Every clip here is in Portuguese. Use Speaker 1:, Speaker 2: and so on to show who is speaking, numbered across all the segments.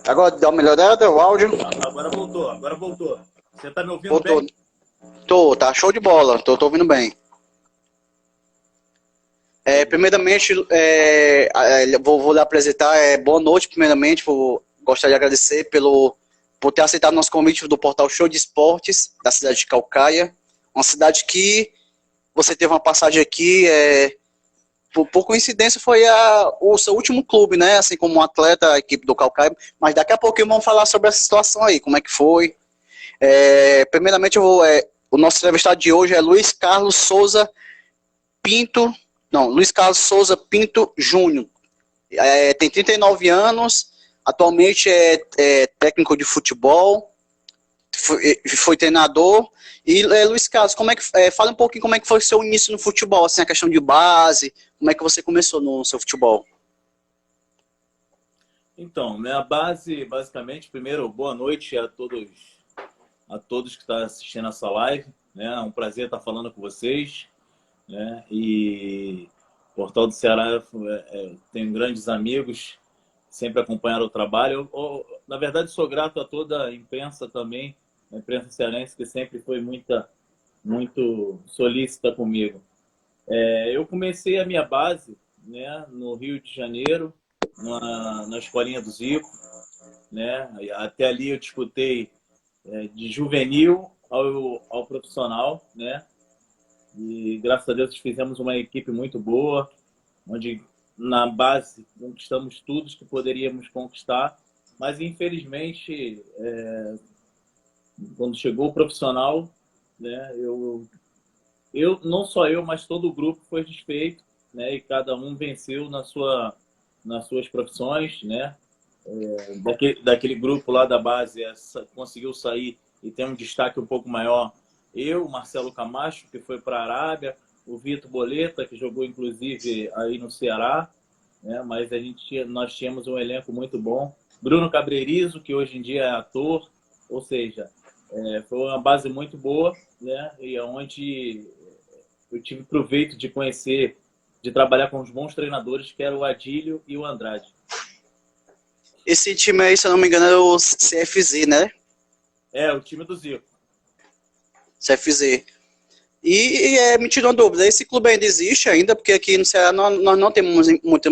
Speaker 1: Agora dá uma melhorada o áudio?
Speaker 2: Agora voltou, agora voltou. Você tá me ouvindo
Speaker 1: Voltou.
Speaker 2: bem?
Speaker 1: Tá show de bola, tô ouvindo bem. Primeiramente, vou lhe apresentar. Boa noite, primeiramente. Gostaria de agradecer por ter aceitado nosso convite do portal Show de Esportes, da cidade de Calcaia. Uma cidade que você teve uma passagem aqui, por coincidência, foi o seu último clube, né? Assim como um atleta, a equipe do Calcaia. Mas daqui a pouquinho vamos falar sobre essa situação aí, como é que foi. Primeiramente, o nosso entrevistado de hoje é Luiz Carlos Souza Pinto. Não, Luiz Carlos Souza Pinto Júnior. Tem 39 anos, atualmente é técnico de futebol, foi treinador. E Luiz Carlos, fala um pouquinho como é que foi o seu início no futebol, assim, a questão de base, como é que você começou no seu futebol?
Speaker 2: Então, minha base, basicamente, primeiro, boa noite a todos que estão assistindo essa live. Né? É um prazer estar falando com vocês. Né? E Portal do Ceará, tenho grandes amigos, sempre acompanharam o trabalho. Na verdade, sou grato a toda a imprensa também, a imprensa cearense, que sempre foi muito solícita comigo. Eu comecei a minha base, né, no Rio de Janeiro, na escolinha do Zico. Né? Até ali eu disputei de juvenil ao profissional, né? E graças a Deus fizemos uma equipe muito boa, onde na base conquistamos tudo que poderíamos conquistar, mas infelizmente quando chegou o profissional, né, eu não só eu, mas todo o grupo foi desfeito, né, e cada um venceu nas suas profissões, né? Daquele grupo lá da base conseguiu sair e ter um destaque um pouco maior. Eu, Marcelo Camacho, que foi para a Arábia, o Vitor Boleta, que jogou inclusive aí no Ceará, né? Mas nós tínhamos um elenco muito bom. Bruno Cabreirizo, que hoje em dia é ator, ou seja, foi uma base muito boa, né? E onde eu tive proveito de conhecer, de trabalhar com os bons treinadores, que eram o Adílio e o Andrade.
Speaker 1: Esse time aí, se eu não me engano, é o CFZ, né?
Speaker 2: O time do Zico.
Speaker 1: CFZ. E me tirou uma dúvida, esse clube ainda existe ainda? Porque aqui no Ceará nós não temos muita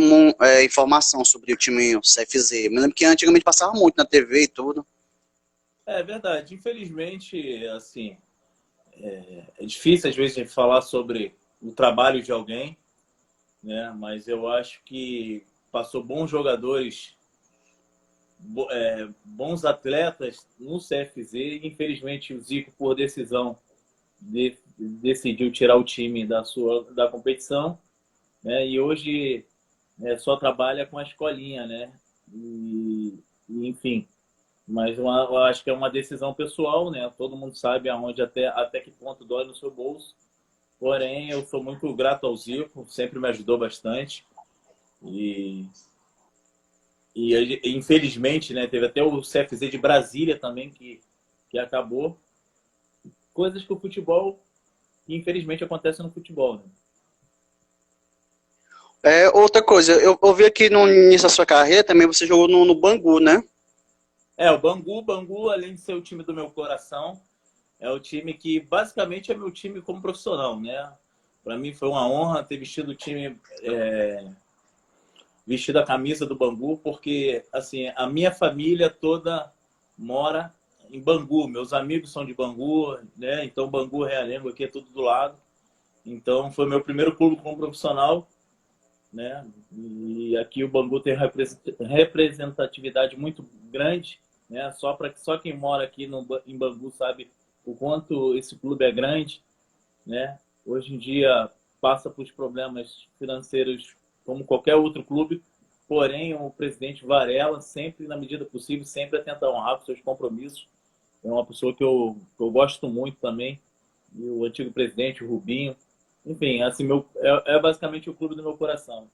Speaker 1: informação sobre o time CFZ. Me lembro que antigamente passava muito na TV e tudo.
Speaker 2: É verdade. Infelizmente, assim, é difícil às vezes de falar sobre o trabalho de alguém, né? Mas eu acho que passou bons jogadores, bons atletas no CFZ. Infelizmente, o Zico, por decisão, decidiu tirar o time da competição, né? E hoje só trabalha com a escolinha, né? Enfim, mas eu acho que é uma decisão pessoal, né? Todo mundo sabe até que ponto dói no seu bolso. Porém, eu sou muito grato ao Zico, sempre me ajudou bastante. E infelizmente, né, teve até o CFZ de Brasília também que acabou. Coisas que o futebol, infelizmente, acontecem no futebol, né?
Speaker 1: Outra coisa, eu vi aqui no início da sua carreira também você jogou no Bangu, né?
Speaker 2: O Bangu, além de ser o time do meu coração, é o time que basicamente é meu time como profissional, né? Para mim foi uma honra ter vestido o time, vestido a camisa do Bangu, porque assim a minha família toda mora em Bangu, meus amigos são de Bangu, né? Então Bangu, Realengo aqui é tudo do lado. Então foi meu primeiro clube como profissional, né? E aqui o Bangu tem representatividade muito grande, né? Só quem mora aqui em Bangu sabe o quanto esse clube é grande, né? Hoje em dia passa por problemas financeiros como qualquer outro clube, porém o presidente Varela sempre, na medida possível, sempre tenta honrar os seus compromissos. É uma pessoa que eu gosto muito também, e o antigo presidente, o Rubinho. Enfim, assim, basicamente o clube do meu coração.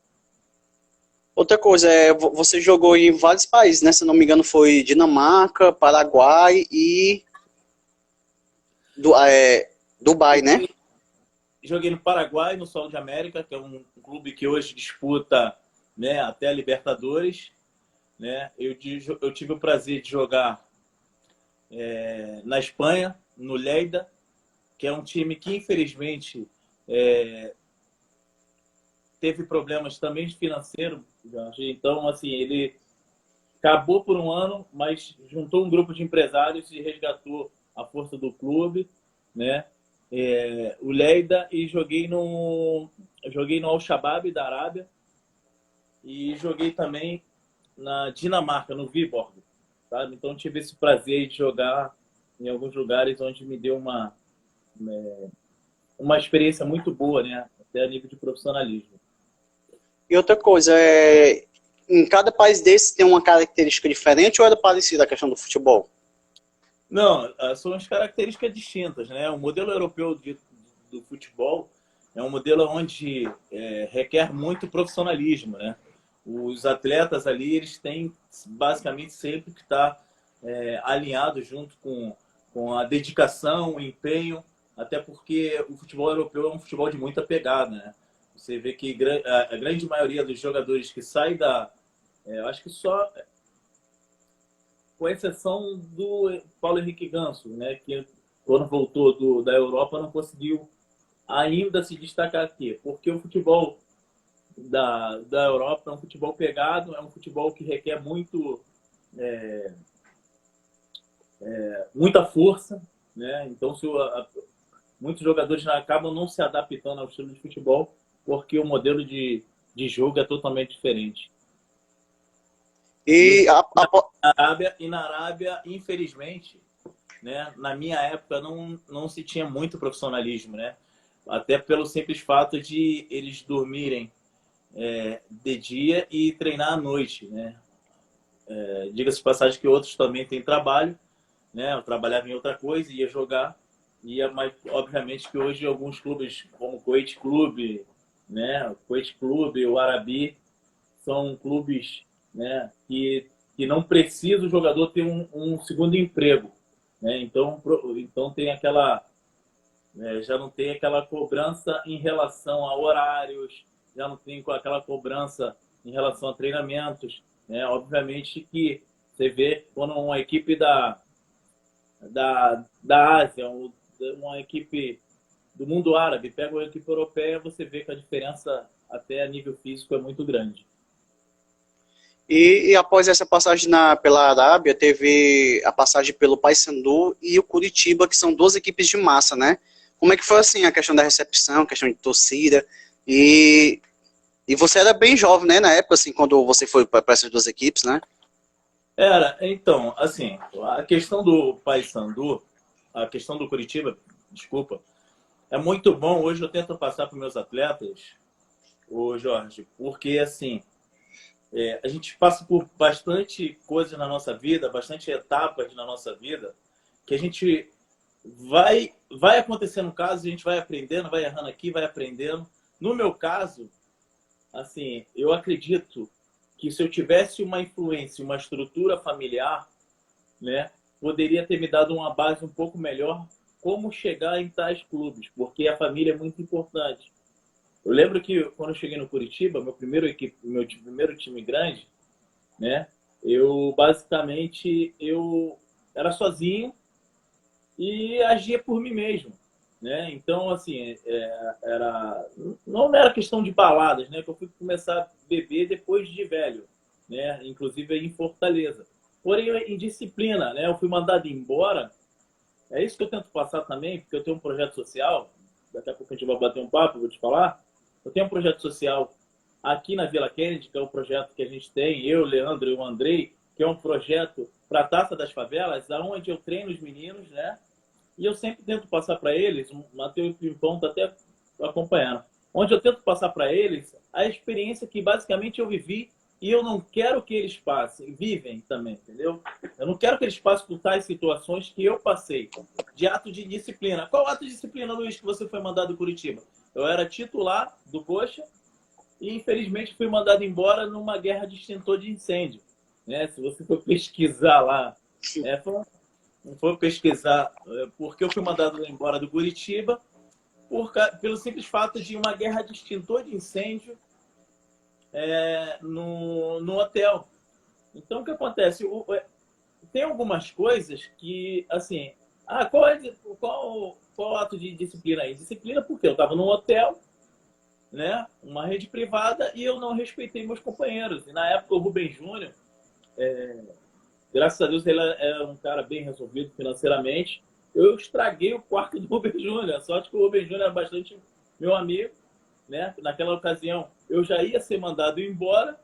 Speaker 1: Outra coisa, você jogou em vários países, né? Se não me engano, foi Dinamarca, Paraguai e Dubai, né?
Speaker 2: Joguei no Paraguai, no Sol de América, que é um clube que hoje disputa, né, até a Libertadores. né? Eu tive o prazer de jogar na Espanha, no Lleida, que é um time que, infelizmente, teve problemas também financeiros. Então, assim, ele acabou por um ano, mas juntou um grupo de empresários e resgatou a força do clube, né? O Lleida, e joguei no Al-Shabaab da Arábia e joguei também na Dinamarca, no Viborg, sabe? Então tive esse prazer de jogar em alguns lugares onde me deu uma experiência muito boa, né? Até a nível de profissionalismo.
Speaker 1: E outra coisa, em cada país desse tem uma característica diferente ou era parecida a questão do futebol?
Speaker 2: Não, são as características distintas, né? O modelo europeu do futebol é um modelo onde requer muito profissionalismo, né? Os atletas ali, eles têm basicamente sempre que estar alinhados junto com a dedicação, o empenho, até porque o futebol europeu é um futebol de muita pegada, né? Você vê que a grande maioria dos jogadores que saem eu acho que só, com exceção do Paulo Henrique Ganso, né? Que quando voltou da Europa não conseguiu ainda se destacar aqui, porque o futebol da Europa é um futebol pegado, é um futebol que requer muita força, né? Então, muitos jogadores acabam não se adaptando ao estilo de futebol porque o modelo de jogo é totalmente diferente. Na Arábia, infelizmente, né, na minha época não se tinha muito profissionalismo, né? Até pelo simples fato de eles dormirem de dia e treinar à noite, né? Diga-se de passagem que outros também têm trabalho, né? Eu trabalhava em outra coisa, ia jogar, mas obviamente que hoje alguns clubes, como o Kuwait Clube, né? O Kuwait Clube, o Arabi, são clubes, né? que não precisa o jogador ter um segundo emprego, né? Então tem já não tem aquela cobrança em relação a horários, já não tem aquela cobrança em relação a treinamentos, né? Obviamente que você vê quando uma equipe da Ásia, uma equipe do mundo árabe pega uma equipe europeia, você vê que a diferença até a nível físico é muito grande.
Speaker 1: E após essa passagem pela Arábia, teve a passagem pelo Paysandu e o Curitiba, que são duas equipes de massa, né? Como é que foi assim a questão da recepção, a questão de torcida? E você era bem jovem, né, na época, assim, quando você foi para essas duas equipes, né?
Speaker 2: Então, assim, a questão do Paysandu, a questão do Curitiba, desculpa, é muito bom. Hoje eu tento passar para os meus atletas, ô Jorge, porque, assim, a gente passa por bastante coisa na nossa vida, bastante etapas na nossa vida, que a gente vai acontecendo caso, a gente vai aprendendo, vai errando aqui, vai aprendendo. No meu caso, assim, eu acredito que se eu tivesse uma influência, uma estrutura familiar, né, poderia ter me dado uma base um pouco melhor como chegar em tais clubes, porque a família é muito importante. Eu lembro que quando eu cheguei no Curitiba, meu primeiro time grande, né, eu basicamente era sozinho e agia por mim mesmo, né? Então, assim, não era questão de baladas, né? Que eu fui começar a beber depois de velho, né? Inclusive em Fortaleza. Porém, em disciplina, né? Eu fui mandado embora. É isso que eu tento passar também, porque eu tenho um projeto social. Daqui a pouco a gente vai bater um papo, vou te falar. Eu tenho um projeto social aqui na Vila Kennedy, que é o projeto que a gente tem, eu, Leandro e o Andrei, que é um projeto para a Taça das Favelas, onde eu treino os meninos, né? E eu sempre tento passar para eles, o Matheus Pimpão está até acompanhando, onde eu tento passar para eles a experiência que basicamente eu vivi e eu não quero que eles passem, vivem também, entendeu? Eu não quero que eles passem por tais situações que eu passei, de ato de disciplina. Qual ato de disciplina, Luiz, que você foi mandado do Curitiba? Eu era titular do Coxa e infelizmente fui mandado embora numa guerra de extintor de incêndio, né? Se você for pesquisar lá, foi pesquisar porque eu fui mandado embora do Curitiba pelo simples fato de uma guerra de extintor de incêndio no hotel. Então, o que acontece? Tem algumas coisas que, assim, qual o ato de disciplina aí? Disciplina porque eu estava num hotel, né, uma rede privada, e eu não respeitei meus companheiros. E na época o Rubem Júnior, graças a Deus ele é um cara bem resolvido financeiramente, eu estraguei o quarto do Rubem Júnior. A sorte que o Rubem Júnior era bastante meu amigo, né? Naquela ocasião eu já ia ser mandado embora,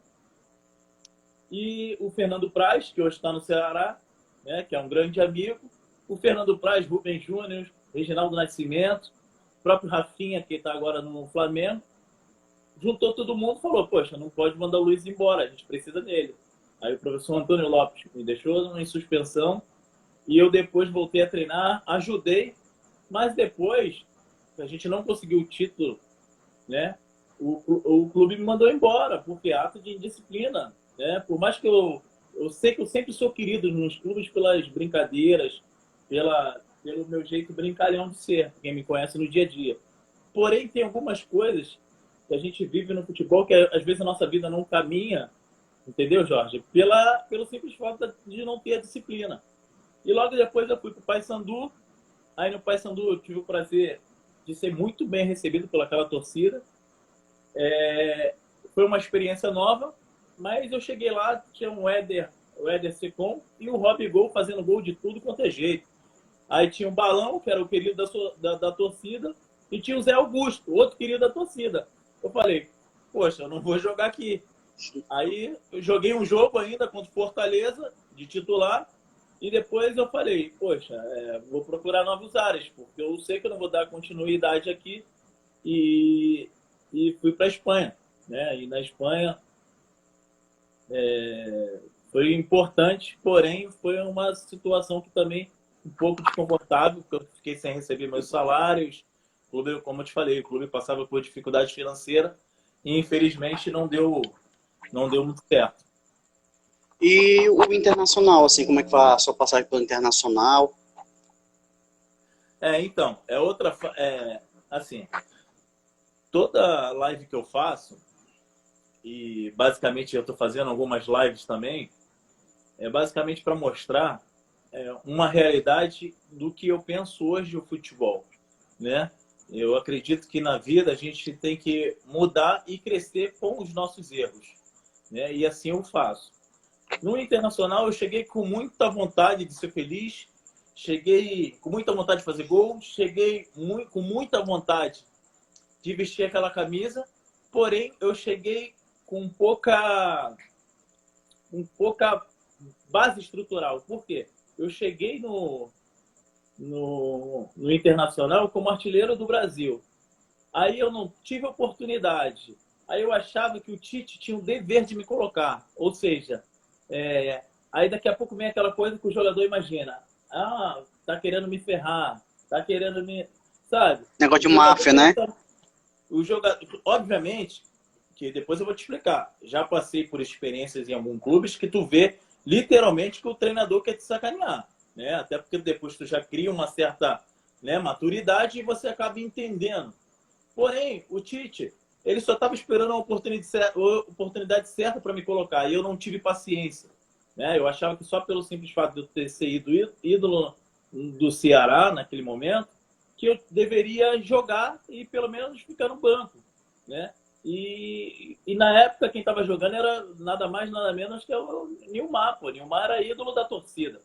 Speaker 2: e o Fernando Praz, que hoje está no Ceará, né, que é um grande amigo, o Fernando Praz, Rubem Júnior, Reginaldo Nascimento, o próprio Rafinha, que está agora no Flamengo, juntou todo mundo e falou, poxa, não pode mandar o Luiz embora, a gente precisa dele. Aí o professor Antônio Lopes me deixou em suspensão, e eu depois voltei a treinar, ajudei, mas depois a gente não conseguiu o título, né? O clube me mandou embora, porque ato de indisciplina, né? Por mais que eu sei que eu sempre sou querido nos clubes pelas brincadeiras, pelo meu jeito brincalhão de ser, quem me conhece no dia a dia. Porém, tem algumas coisas que a gente vive no futebol que às vezes a nossa vida não caminha, entendeu, Jorge? Pelo simples fato de não ter a disciplina. E logo depois eu fui para o Paysandu. Aí no Paysandu eu tive o prazer de ser muito bem recebido pelaquela torcida. Foi uma experiência nova, mas eu cheguei lá, tinha o Éder Secom e o Rob Gol fazendo gol de tudo quanto é jeito. Aí tinha o Balão, que era o querido da torcida, e tinha o Zé Augusto, outro querido da torcida. Eu falei, poxa, eu não vou jogar aqui. Aí eu joguei um jogo ainda contra o Fortaleza, de titular, e depois eu falei, poxa, vou procurar novos áreas, porque eu sei que eu não vou dar continuidade aqui, e fui para a Espanha, né? E na Espanha foi importante, porém foi uma situação que também um pouco desconfortável, porque eu fiquei sem receber meus salários. O clube, como eu te falei, o clube passava por dificuldade financeira e infelizmente não deu muito certo.
Speaker 1: E o Internacional, assim, como é que foi a sua passagem pelo Internacional?
Speaker 2: Então, assim, toda live que eu faço, e basicamente eu estou fazendo algumas lives também, é basicamente para mostrar uma realidade do que eu penso hoje o futebol, né? Eu acredito que na vida a gente tem que mudar e crescer com os nossos erros, né? E assim eu faço. No Internacional eu cheguei com muita vontade de ser feliz, cheguei com muita vontade de fazer gol, cheguei com muita vontade de vestir aquela camisa, porém eu cheguei com pouca base estrutural. Por quê? Eu cheguei no Internacional como artilheiro do Brasil. Aí eu não tive oportunidade. Aí eu achava que o Tite tinha o dever de me colocar. Ou seja, aí daqui a pouco vem aquela coisa que o jogador imagina. Ah, tá querendo me ferrar, tá querendo me... Sabe?
Speaker 1: Negócio de máfia, né?
Speaker 2: O jogador, obviamente, que depois eu vou te explicar. Já passei por experiências em alguns clubes que tu vê literalmente que o treinador quer te sacanear, né? Até porque depois tu já cria uma certa, né, maturidade e você acaba entendendo. Porém, o Tite, ele só estava esperando a oportunidade certa para me colocar e eu não tive paciência, né? Eu achava que só pelo simples fato de eu ter sido ídolo do Ceará naquele momento, que eu deveria jogar e pelo menos ficar no banco, né? E na época quem estava jogando era nada mais, nada menos que o Nilmar. Pô. Nilmar era ídolo da torcida.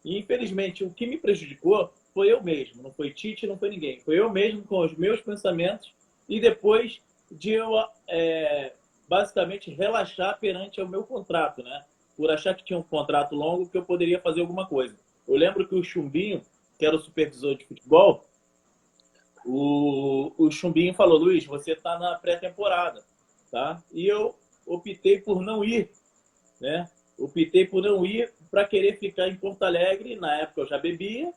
Speaker 2: E infelizmente o que me prejudicou foi eu mesmo. Não foi Tite, não foi ninguém. Foi eu mesmo com os meus pensamentos e depois de eu basicamente relaxar perante o meu contrato, né? Por achar que tinha um contrato longo que eu poderia fazer alguma coisa. Eu lembro que o Chumbinho, que era o supervisor de futebol, o Chumbinho falou, Luiz, você está na pré-temporada, tá? E eu optei por não ir, né? Optei por não ir para querer ficar em Porto Alegre. Na época eu já bebia,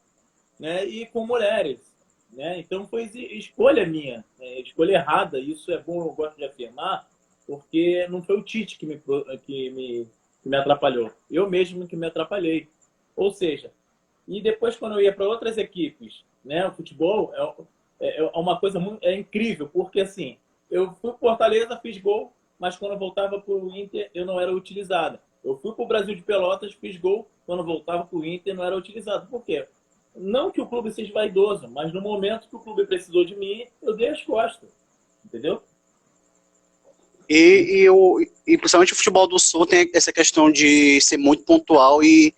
Speaker 2: né? E com mulheres, né? Então foi escolha minha, escolha errada. Isso é bom, eu gosto de afirmar, porque não foi o Tite que me atrapalhou. Eu mesmo que me atrapalhei. Ou seja, e depois quando eu ia para outras equipes, né? O futebol é uma coisa muito incrível, porque assim, eu fui para Fortaleza, fiz gol, mas quando eu voltava para o Inter, eu não era utilizada. Eu fui para o Brasil de Pelotas, fiz gol, quando voltava para o Inter não era utilizado. Por quê? Não que o clube seja vaidoso, mas no momento que o clube precisou de mim, eu dei as costas. Entendeu?
Speaker 1: E principalmente o futebol do Sul tem essa questão de ser muito pontual e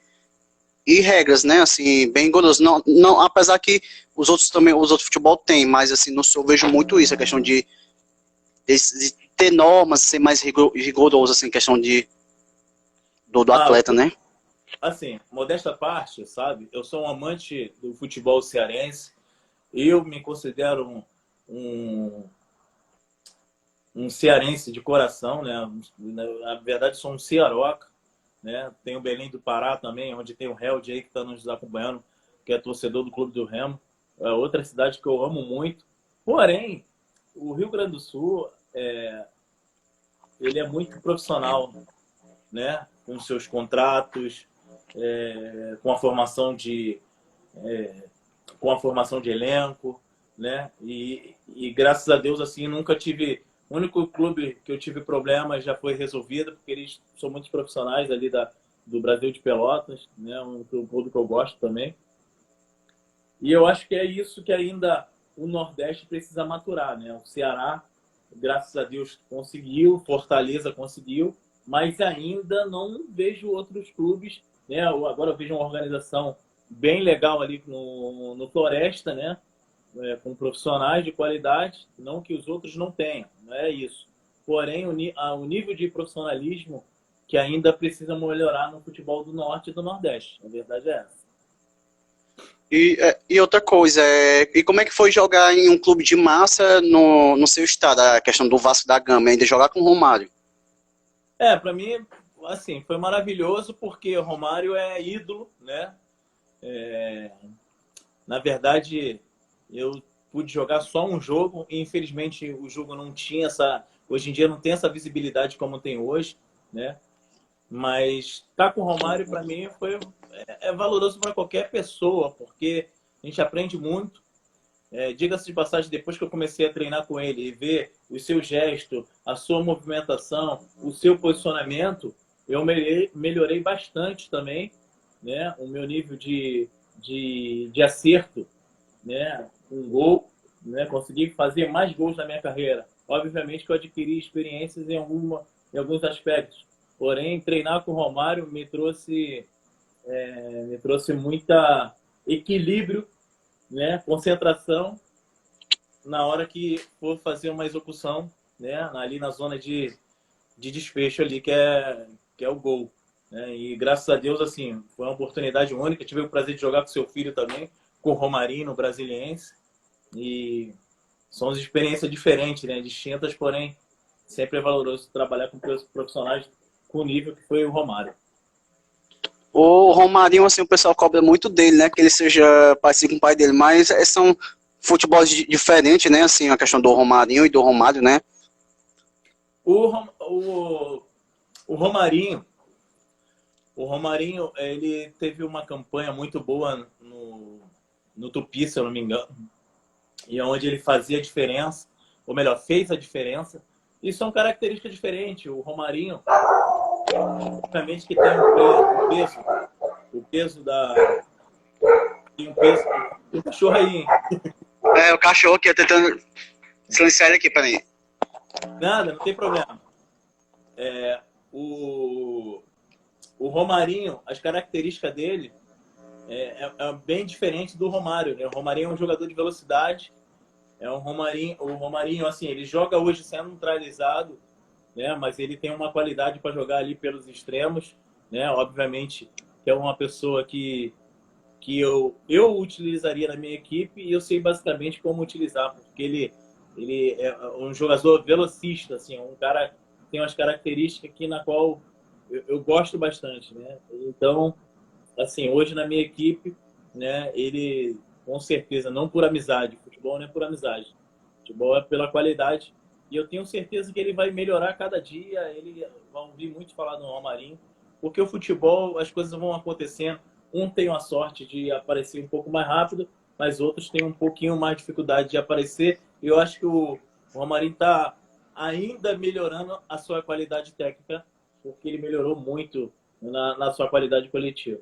Speaker 1: regras, né? Assim, bem rigoroso. Não, não, apesar que os outros também, os outros futebol tem, mas assim, no Sul eu vejo muito isso, a questão de ter normas, ser mais rigoroso, assim, questão do
Speaker 2: Ah,
Speaker 1: atleta, né?
Speaker 2: assim, modesta parte, sabe? Eu sou um amante do futebol cearense. Eu me considero um, um cearense de coração, né? Na verdade, sou um cearoca, né? Tem o Belém do Pará também, onde tem o Held aí que está nos acompanhando, que é torcedor do Clube do Remo. É outra cidade que eu amo muito. Porém, o Rio Grande do Sul, ele é muito profissional, né? Com seus contratos, com a formação com a formação de elenco, né? E graças a Deus, assim, nunca tive. O único clube que eu tive problemas já foi resolvido, porque eles são muitos profissionais ali do Brasil de Pelotas, né? Um clube que eu gosto também. E eu acho que é isso que ainda o Nordeste precisa maturar, né? O Ceará, graças a Deus, conseguiu, Fortaleza conseguiu, mas ainda não vejo outros clubes, né? Agora eu vejo uma organização bem legal ali no Floresta, né? Com profissionais de qualidade, não que os outros não tenham, não é isso. Porém, o nível de profissionalismo que ainda precisa melhorar no futebol do Norte e do Nordeste. A verdade é essa.
Speaker 1: E outra coisa, e como é que foi jogar em um clube de massa no seu estado, a questão do Vasco da Gama, ainda jogar com o Romário?
Speaker 2: Para mim, assim, foi maravilhoso porque o Romário é ídolo, né? Na verdade, eu pude jogar só um jogo e infelizmente o jogo não tinha essa, hoje em dia não tem essa visibilidade como tem hoje, né? Mas estar com o Romário para mim é valoroso para qualquer pessoa, porque a gente aprende muito. Diga-se de passagem, depois que eu comecei a treinar com ele e ver o seu gesto, a sua movimentação, o seu posicionamento, eu melhorei bastante também, né? O meu nível de acerto, né? Um gol, né? Consegui fazer mais gols na minha carreira. Obviamente que eu adquiri experiências em alguns aspectos. Porém, treinar com o Romário me trouxe muita equilíbrio, né? Concentração na hora que for fazer uma execução, né? Ali na zona de desfecho ali, que é o gol. Né? E graças a Deus, assim, foi uma oportunidade única. Tive o prazer de jogar com seu filho também, com o Romarinho, no Brasiliense. E são experiências diferentes, né? Distintas, porém, sempre é valoroso trabalhar com profissionais com o nível que foi o Romário.
Speaker 1: O Romarinho, assim, o pessoal cobra muito dele, né? Que ele seja parecido com o pai dele, mas são futebols diferentes, né? Assim, a questão do Romarinho e do Romário, né?
Speaker 2: O, o Romarinho, ele teve uma campanha muito boa no Tupi, se eu não me engano, e onde ele fazia a diferença, ou melhor, fez a diferença. E são características diferentes. O Romarinho, obviamente que tem o peso tem um peso. Tem um cachorro aí, hein?
Speaker 1: O cachorro que eu tentando silenciar ele aqui, peraí.
Speaker 2: Nada, não tem problema. O Romarinho, as características dele é bem diferente do Romário, né? O Romarinho é um jogador de velocidade. O Romarinho, assim, ele joga hoje sendo neutralizado, né? Mas ele tem uma qualidade para jogar ali pelos extremos, né? Obviamente que é uma pessoa que eu utilizaria na minha equipe e eu sei basicamente como utilizar, porque ele é um jogador velocista, assim, um cara que tem umas características aqui na qual eu gosto bastante, né? Então, assim, hoje na minha equipe, né, ele com certeza, não por amizade, futebol não é por amizade, futebol é pela qualidade, e eu tenho certeza que ele vai melhorar a cada dia, ele vai ouvir muito falar no Romarinho, porque o futebol, as coisas vão acontecendo, um tem a sorte de aparecer um pouco mais rápido, mas outros têm um pouquinho mais de dificuldade de aparecer, e eu acho que o Romarinho está ainda melhorando a sua qualidade técnica, porque ele melhorou muito na sua qualidade coletiva.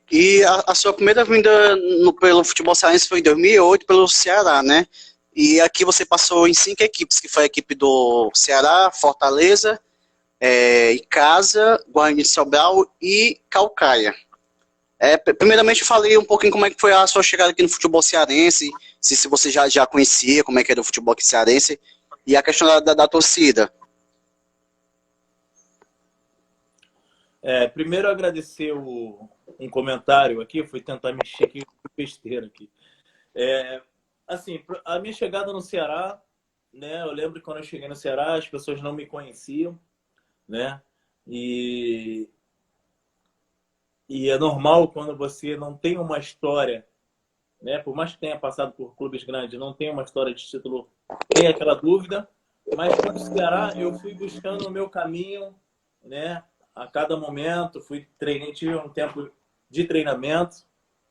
Speaker 1: E a sua primeira vinda pelo futebol cearense foi em 2008 pelo Ceará, né? E aqui você passou em 5 equipes, que foi a equipe do Ceará, Fortaleza, Icasa, Guarani de Sobral e Caucaia. Primeiramente, eu falei um pouquinho como é que foi a sua chegada aqui no futebol cearense, se você já conhecia como é que era o futebol aqui cearense, e a questão da torcida.
Speaker 2: Primeiro, agradecer um comentário aqui, eu fui tentar mexer aqui com besteira aqui. Assim, a minha chegada no Ceará, né, eu lembro que quando eu cheguei no Ceará, as pessoas não me conheciam, né, e é normal quando você não tem uma história, né, por mais que tenha passado por clubes grandes, não tem uma história de título, tem aquela dúvida, mas com o Ceará eu fui buscando o meu caminho, né, a cada momento, tive um tempo de treinamento,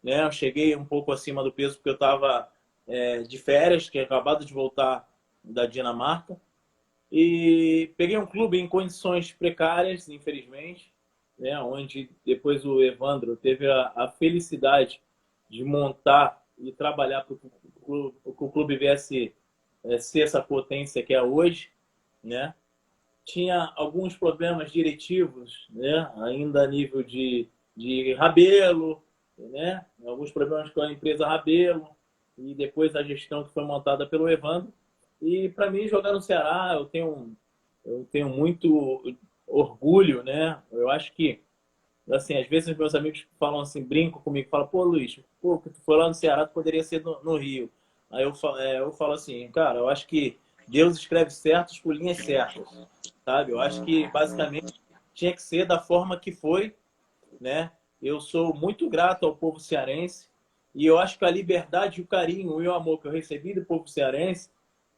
Speaker 2: né, eu cheguei um pouco acima do peso porque eu estava de férias, que é acabado de voltar da Dinamarca, e peguei um clube em condições precárias, infelizmente, né, onde depois o Evandro teve a felicidade de montar e trabalhar para que o clube viesse ser essa potência que é hoje, né? Tinha alguns problemas diretivos, né? Ainda a nível de Rabelo, né? Alguns problemas com a empresa Rabelo, e depois a gestão que foi montada pelo Evandro. E para mim, jogar no Ceará, eu tenho muito orgulho, né? Eu acho que, assim, às vezes meus amigos falam assim, brincam comigo, falam, pô, Luiz, pô, que tu foi lá no Ceará, tu poderia ser no Rio. Aí eu falo assim, cara, eu acho que Deus escreve certos por linhas certas, sabe? Eu acho que, basicamente, tinha que ser da forma que foi, né? Eu sou muito grato ao povo cearense e eu acho que a liberdade, o carinho e o amor que eu recebi do povo cearense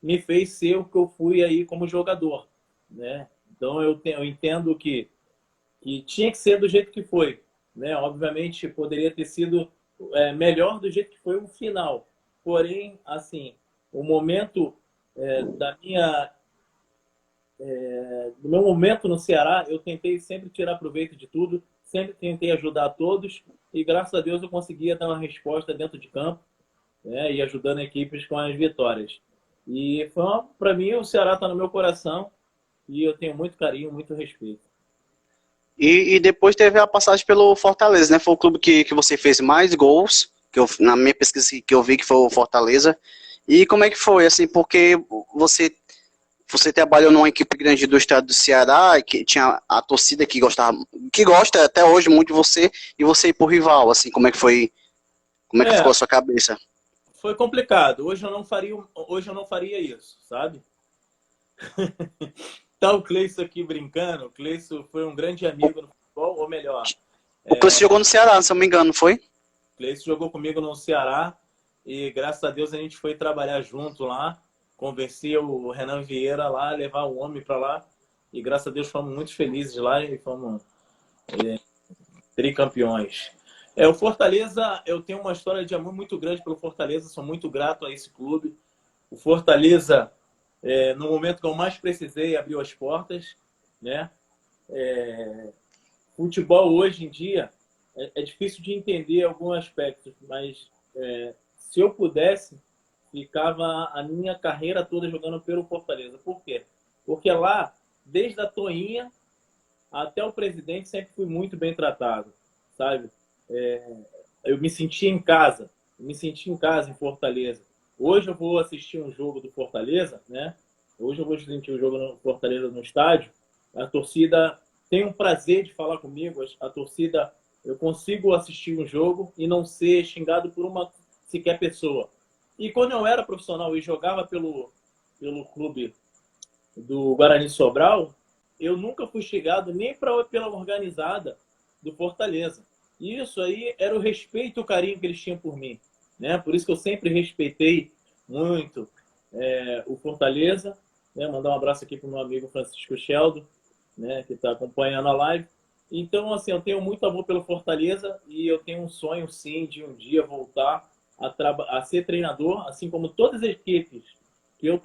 Speaker 2: me fez ser o que eu fui aí como jogador, né? Então eu entendo que tinha que ser do jeito que foi, né? Obviamente poderia ter sido melhor do jeito que foi o final. Porém, assim, o momento da minha no meu momento no Ceará, eu tentei sempre tirar proveito de tudo, sempre tentei ajudar todos e graças a Deus eu conseguia dar uma resposta dentro de campo, né, e ajudando equipes com as vitórias. E para mim o Ceará está no meu coração e eu tenho muito carinho, muito respeito.
Speaker 1: E depois teve a passagem pelo Fortaleza, né? Foi o clube que você fez mais gols, na minha pesquisa que eu vi que foi o Fortaleza. E como é que foi, assim, porque você trabalhou numa equipe grande do estado do Ceará, que tinha a torcida que gosta até hoje muito de você, e você ir pro rival, assim, como é que ficou a sua cabeça?
Speaker 2: Foi complicado. Hoje eu não faria isso, sabe? Tá o Cleison aqui brincando. O Cleison foi um grande amigo no futebol, ou melhor,
Speaker 1: O Cleiton jogou no Ceará, se eu não me engano, não foi?
Speaker 2: o Cleison jogou comigo no Ceará e graças a Deus a gente foi trabalhar junto lá. Conversei o Renan Vieira lá, levar o homem para lá e graças a Deus fomos muito felizes lá e fomos tricampeões. O Fortaleza, eu tenho uma história de amor muito grande pelo Fortaleza, sou muito grato a esse clube. O Fortaleza, no momento que eu mais precisei, abriu as portas, né? Futebol hoje em dia é difícil de entender alguns aspectos, mas se eu pudesse, ficava a minha carreira toda jogando pelo Fortaleza. Por quê? Porque lá, desde a Toinha até o presidente, sempre fui muito bem tratado, sabe? Eu me sentia em casa, em Fortaleza. Hoje eu vou assistir um jogo do Fortaleza, né? Hoje eu vou assistir um jogo no Fortaleza no estádio. A torcida tem um prazer de falar comigo. A torcida, eu consigo assistir um jogo e não ser xingado por uma sequer pessoa. E quando eu era profissional e jogava pelo clube do Guarani Sobral, eu nunca fui xingado nem pela organizada do Fortaleza. E isso aí era o respeito e o carinho que eles tinham por mim, né? Por isso que eu sempre respeitei muito o Fortaleza, né? Mandar um abraço aqui para o meu amigo Francisco Sheldo, né? Que está acompanhando a live. Então, assim, eu tenho muito amor pelo Fortaleza e eu tenho um sonho, sim, de um dia voltar a ser treinador, assim como todas as equipes que eu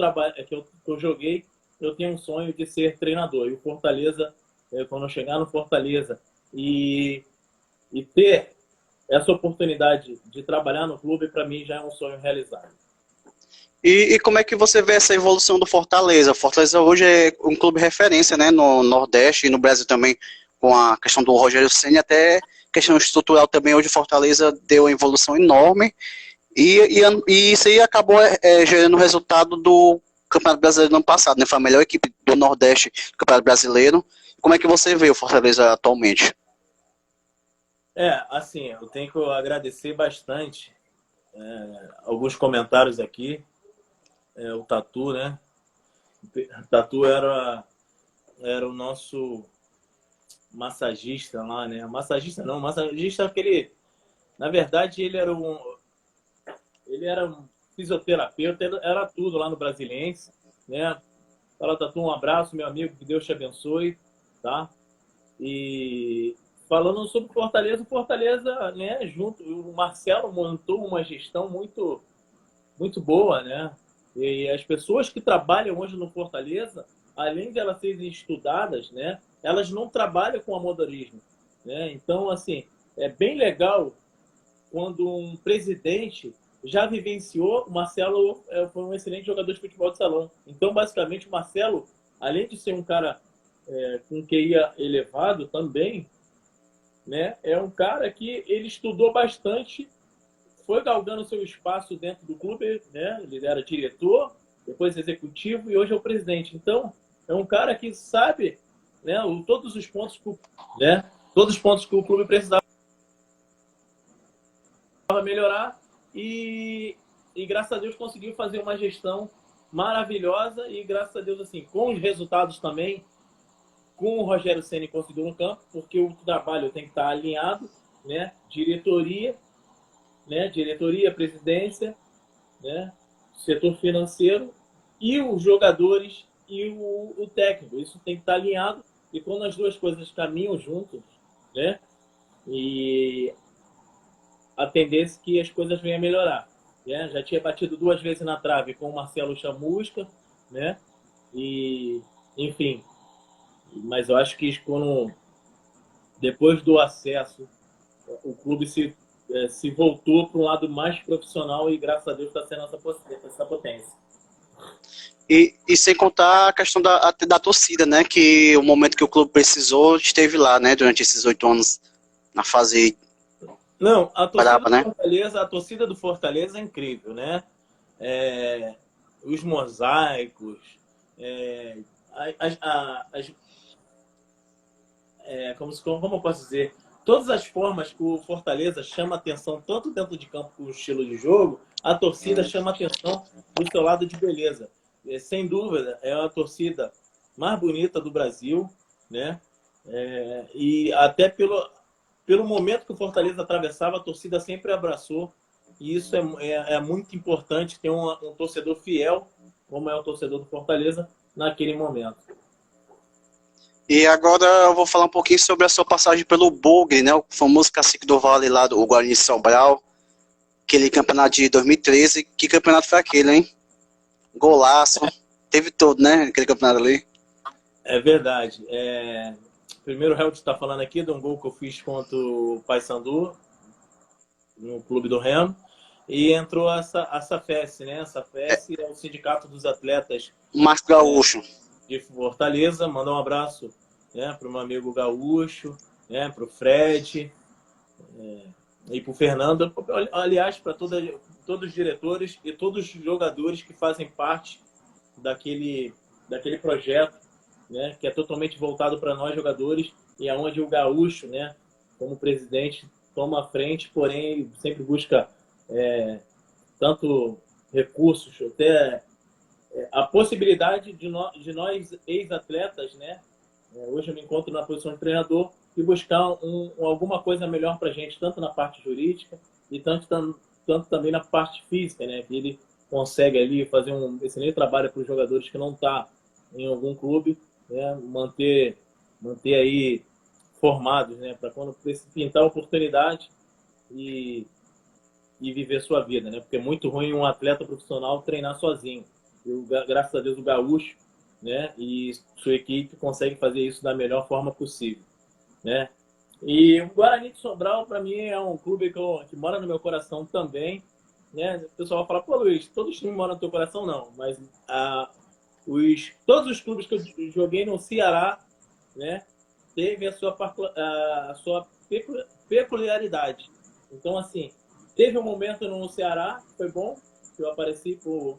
Speaker 2: joguei, eu tenho um sonho de ser treinador. E o Fortaleza quando eu chegar no Fortaleza e ter essa oportunidade de trabalhar no clube, para mim já é um sonho realizado.
Speaker 1: E como é que você vê essa evolução do Fortaleza? O Fortaleza hoje é um clube referência, né, no Nordeste e no Brasil também, com a questão do Rogério Ceni, até questão estrutural também. Hoje o Fortaleza deu uma evolução enorme e isso aí acabou gerando o resultado do Campeonato Brasileiro do ano passado, né? Foi a melhor equipe do Nordeste do Campeonato Brasileiro. Como é que você vê o Fortaleza atualmente?
Speaker 2: Assim, eu tenho que agradecer bastante alguns comentários aqui. O Tatu, né? O Tatu era o nosso massagista lá, né? Massagista não, massagista aquele... Na verdade, ele era um fisioterapeuta, era tudo lá no Brasiliense, né? Fala, Tatu, um abraço, meu amigo, que Deus te abençoe, tá? E falando sobre o Fortaleza, né, junto, o Marcelo montou uma gestão muito, muito boa, né? E as pessoas que trabalham hoje no Fortaleza, além de elas serem estudadas, né, elas não trabalham com amadorismo, né? Então, assim, é bem legal quando um presidente já vivenciou. O Marcelo foi um excelente jogador de futebol de salão. Então, basicamente, o Marcelo, além de ser um cara com QI elevado também, né, é um cara que ele estudou bastante, foi galgando seu espaço dentro do clube, né? Ele era diretor, depois executivo e hoje é o presidente. Então, é um cara que sabe, né, todos os pontos que o clube precisava melhorar e graças a Deus conseguiu fazer uma gestão maravilhosa e graças a Deus, assim, com os resultados também, com o Rogério Ceni conseguiu no campo, porque o trabalho tem que estar alinhado, né? Diretoria, presidência, né? Setor financeiro e os jogadores e o técnico. Isso tem que estar alinhado e quando as duas coisas caminham juntos, né? E a tendência é que as coisas venham a melhorar. Né? Já tinha batido 2 vezes na trave com o Marcelo Chamusca, né? E, enfim, mas eu acho que depois do acesso, o clube se voltou para um lado mais profissional e, graças a Deus, está sendo essa potência.
Speaker 1: E sem contar a questão da torcida, né? Que o momento que o clube precisou esteve lá, né? Durante esses 8 anos na fase.
Speaker 2: Não,
Speaker 1: né?
Speaker 2: A torcida do Fortaleza é incrível, né? Os mosaicos, como eu posso dizer, todas as formas que o Fortaleza chama atenção, tanto dentro de campo com o estilo de jogo, a torcida chama atenção do seu lado de beleza. Sem dúvida, é a torcida mais bonita do Brasil, né? E até pelo momento que o Fortaleza atravessava, a torcida sempre abraçou. E isso é muito importante, ter um torcedor fiel, como é o torcedor do Fortaleza, naquele momento.
Speaker 1: E agora eu vou falar um pouquinho sobre a sua passagem pelo Bugre, né? O famoso Cacique do Vale lá do Guarani de Sobral. Aquele campeonato de 2013. Que campeonato foi aquele, hein? Golaço. Teve todo, né? Aquele campeonato ali.
Speaker 2: É verdade. Primeiro, o Helder está falando aqui de um gol que eu fiz contra o Paysandu, no Clube do Remo. E entrou a SAFES, né? A SAFES é o Sindicato dos Atletas
Speaker 1: Marcos Gaúcho.
Speaker 2: De Fortaleza. Mandar um abraço, né, para o meu amigo Gaúcho, né, para o Fred e para o Fernando. Aliás, para todos os diretores e todos os jogadores que fazem parte daquele projeto, né, que é totalmente voltado para nós jogadores e aonde o Gaúcho, né, como presidente, toma a frente, porém sempre busca tanto recursos, até a possibilidade de nós ex-atletas, né, hoje eu me encontro na posição de treinador, e buscar alguma coisa melhor para a gente, tanto na parte jurídica e tanto também na parte física, né, que ele consegue ali fazer um excelente trabalho para os jogadores que não estão em algum clube, né, manter aí formados, né, para quando pintar a oportunidade e viver sua vida, né, porque é muito ruim um atleta profissional treinar sozinho. Graças a Deus, o Gaúcho, né? E sua equipe consegue fazer isso da melhor forma possível, né? E o Guarani de Sobral, para mim, é um clube que mora no meu coração também, né? O pessoal vai falar, pô, Luiz, todos os times moram no teu coração? Não, mas todos os clubes que eu joguei no Ceará, né, teve a sua peculiaridade. Então, assim, teve um momento no Ceará que foi bom, que eu apareci pro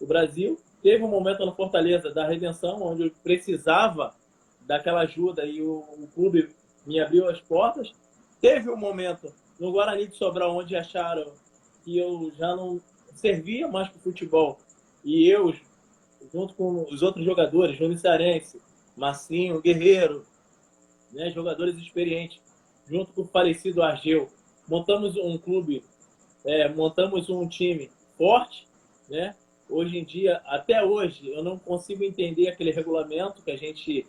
Speaker 2: Brasil. Teve um momento no Fortaleza da Redenção, onde eu precisava daquela ajuda e o clube me abriu as portas. Teve um momento no Guarani de Sobral, onde acharam que eu já não servia mais para o futebol. E eu, junto com os outros jogadores, Júnior Cearense, Marcinho, Guerreiro, né, jogadores experientes, junto com o falecido Argel, montamos um clube, montamos um time forte, né? Hoje em dia, até hoje, eu não consigo entender aquele regulamento que a gente...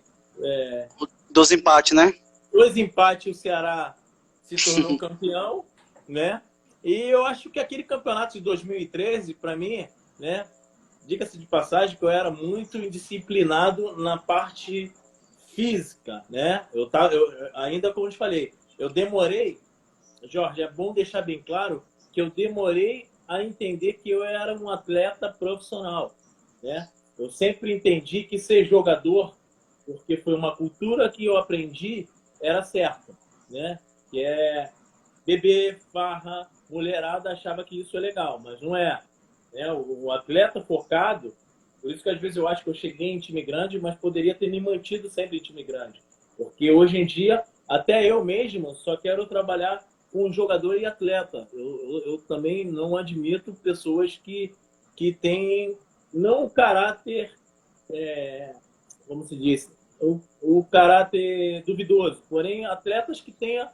Speaker 1: Dos empates, né?
Speaker 2: Dois empates, o Ceará se tornou campeão, né? E eu acho que aquele campeonato de 2013, para mim, né? Diga-se de passagem que eu era muito indisciplinado na parte física, né? Ainda como eu te falei, eu demorei, Jorge, é bom deixar bem claro que eu demorei a entender que eu era um atleta profissional, né? Eu sempre entendi que ser jogador, porque foi uma cultura que eu aprendi, era certo, né? Que é beber, farra, mulherada achava que isso é legal, mas não é. Né? O atleta focado, por isso que às vezes eu acho que eu cheguei em time grande, mas poderia ter me mantido sempre em time grande. Porque hoje em dia, até eu mesmo só quero trabalhar com jogador e atleta. Eu também não admito pessoas que têm não o caráter, como se diz, o caráter duvidoso, porém atletas que tenham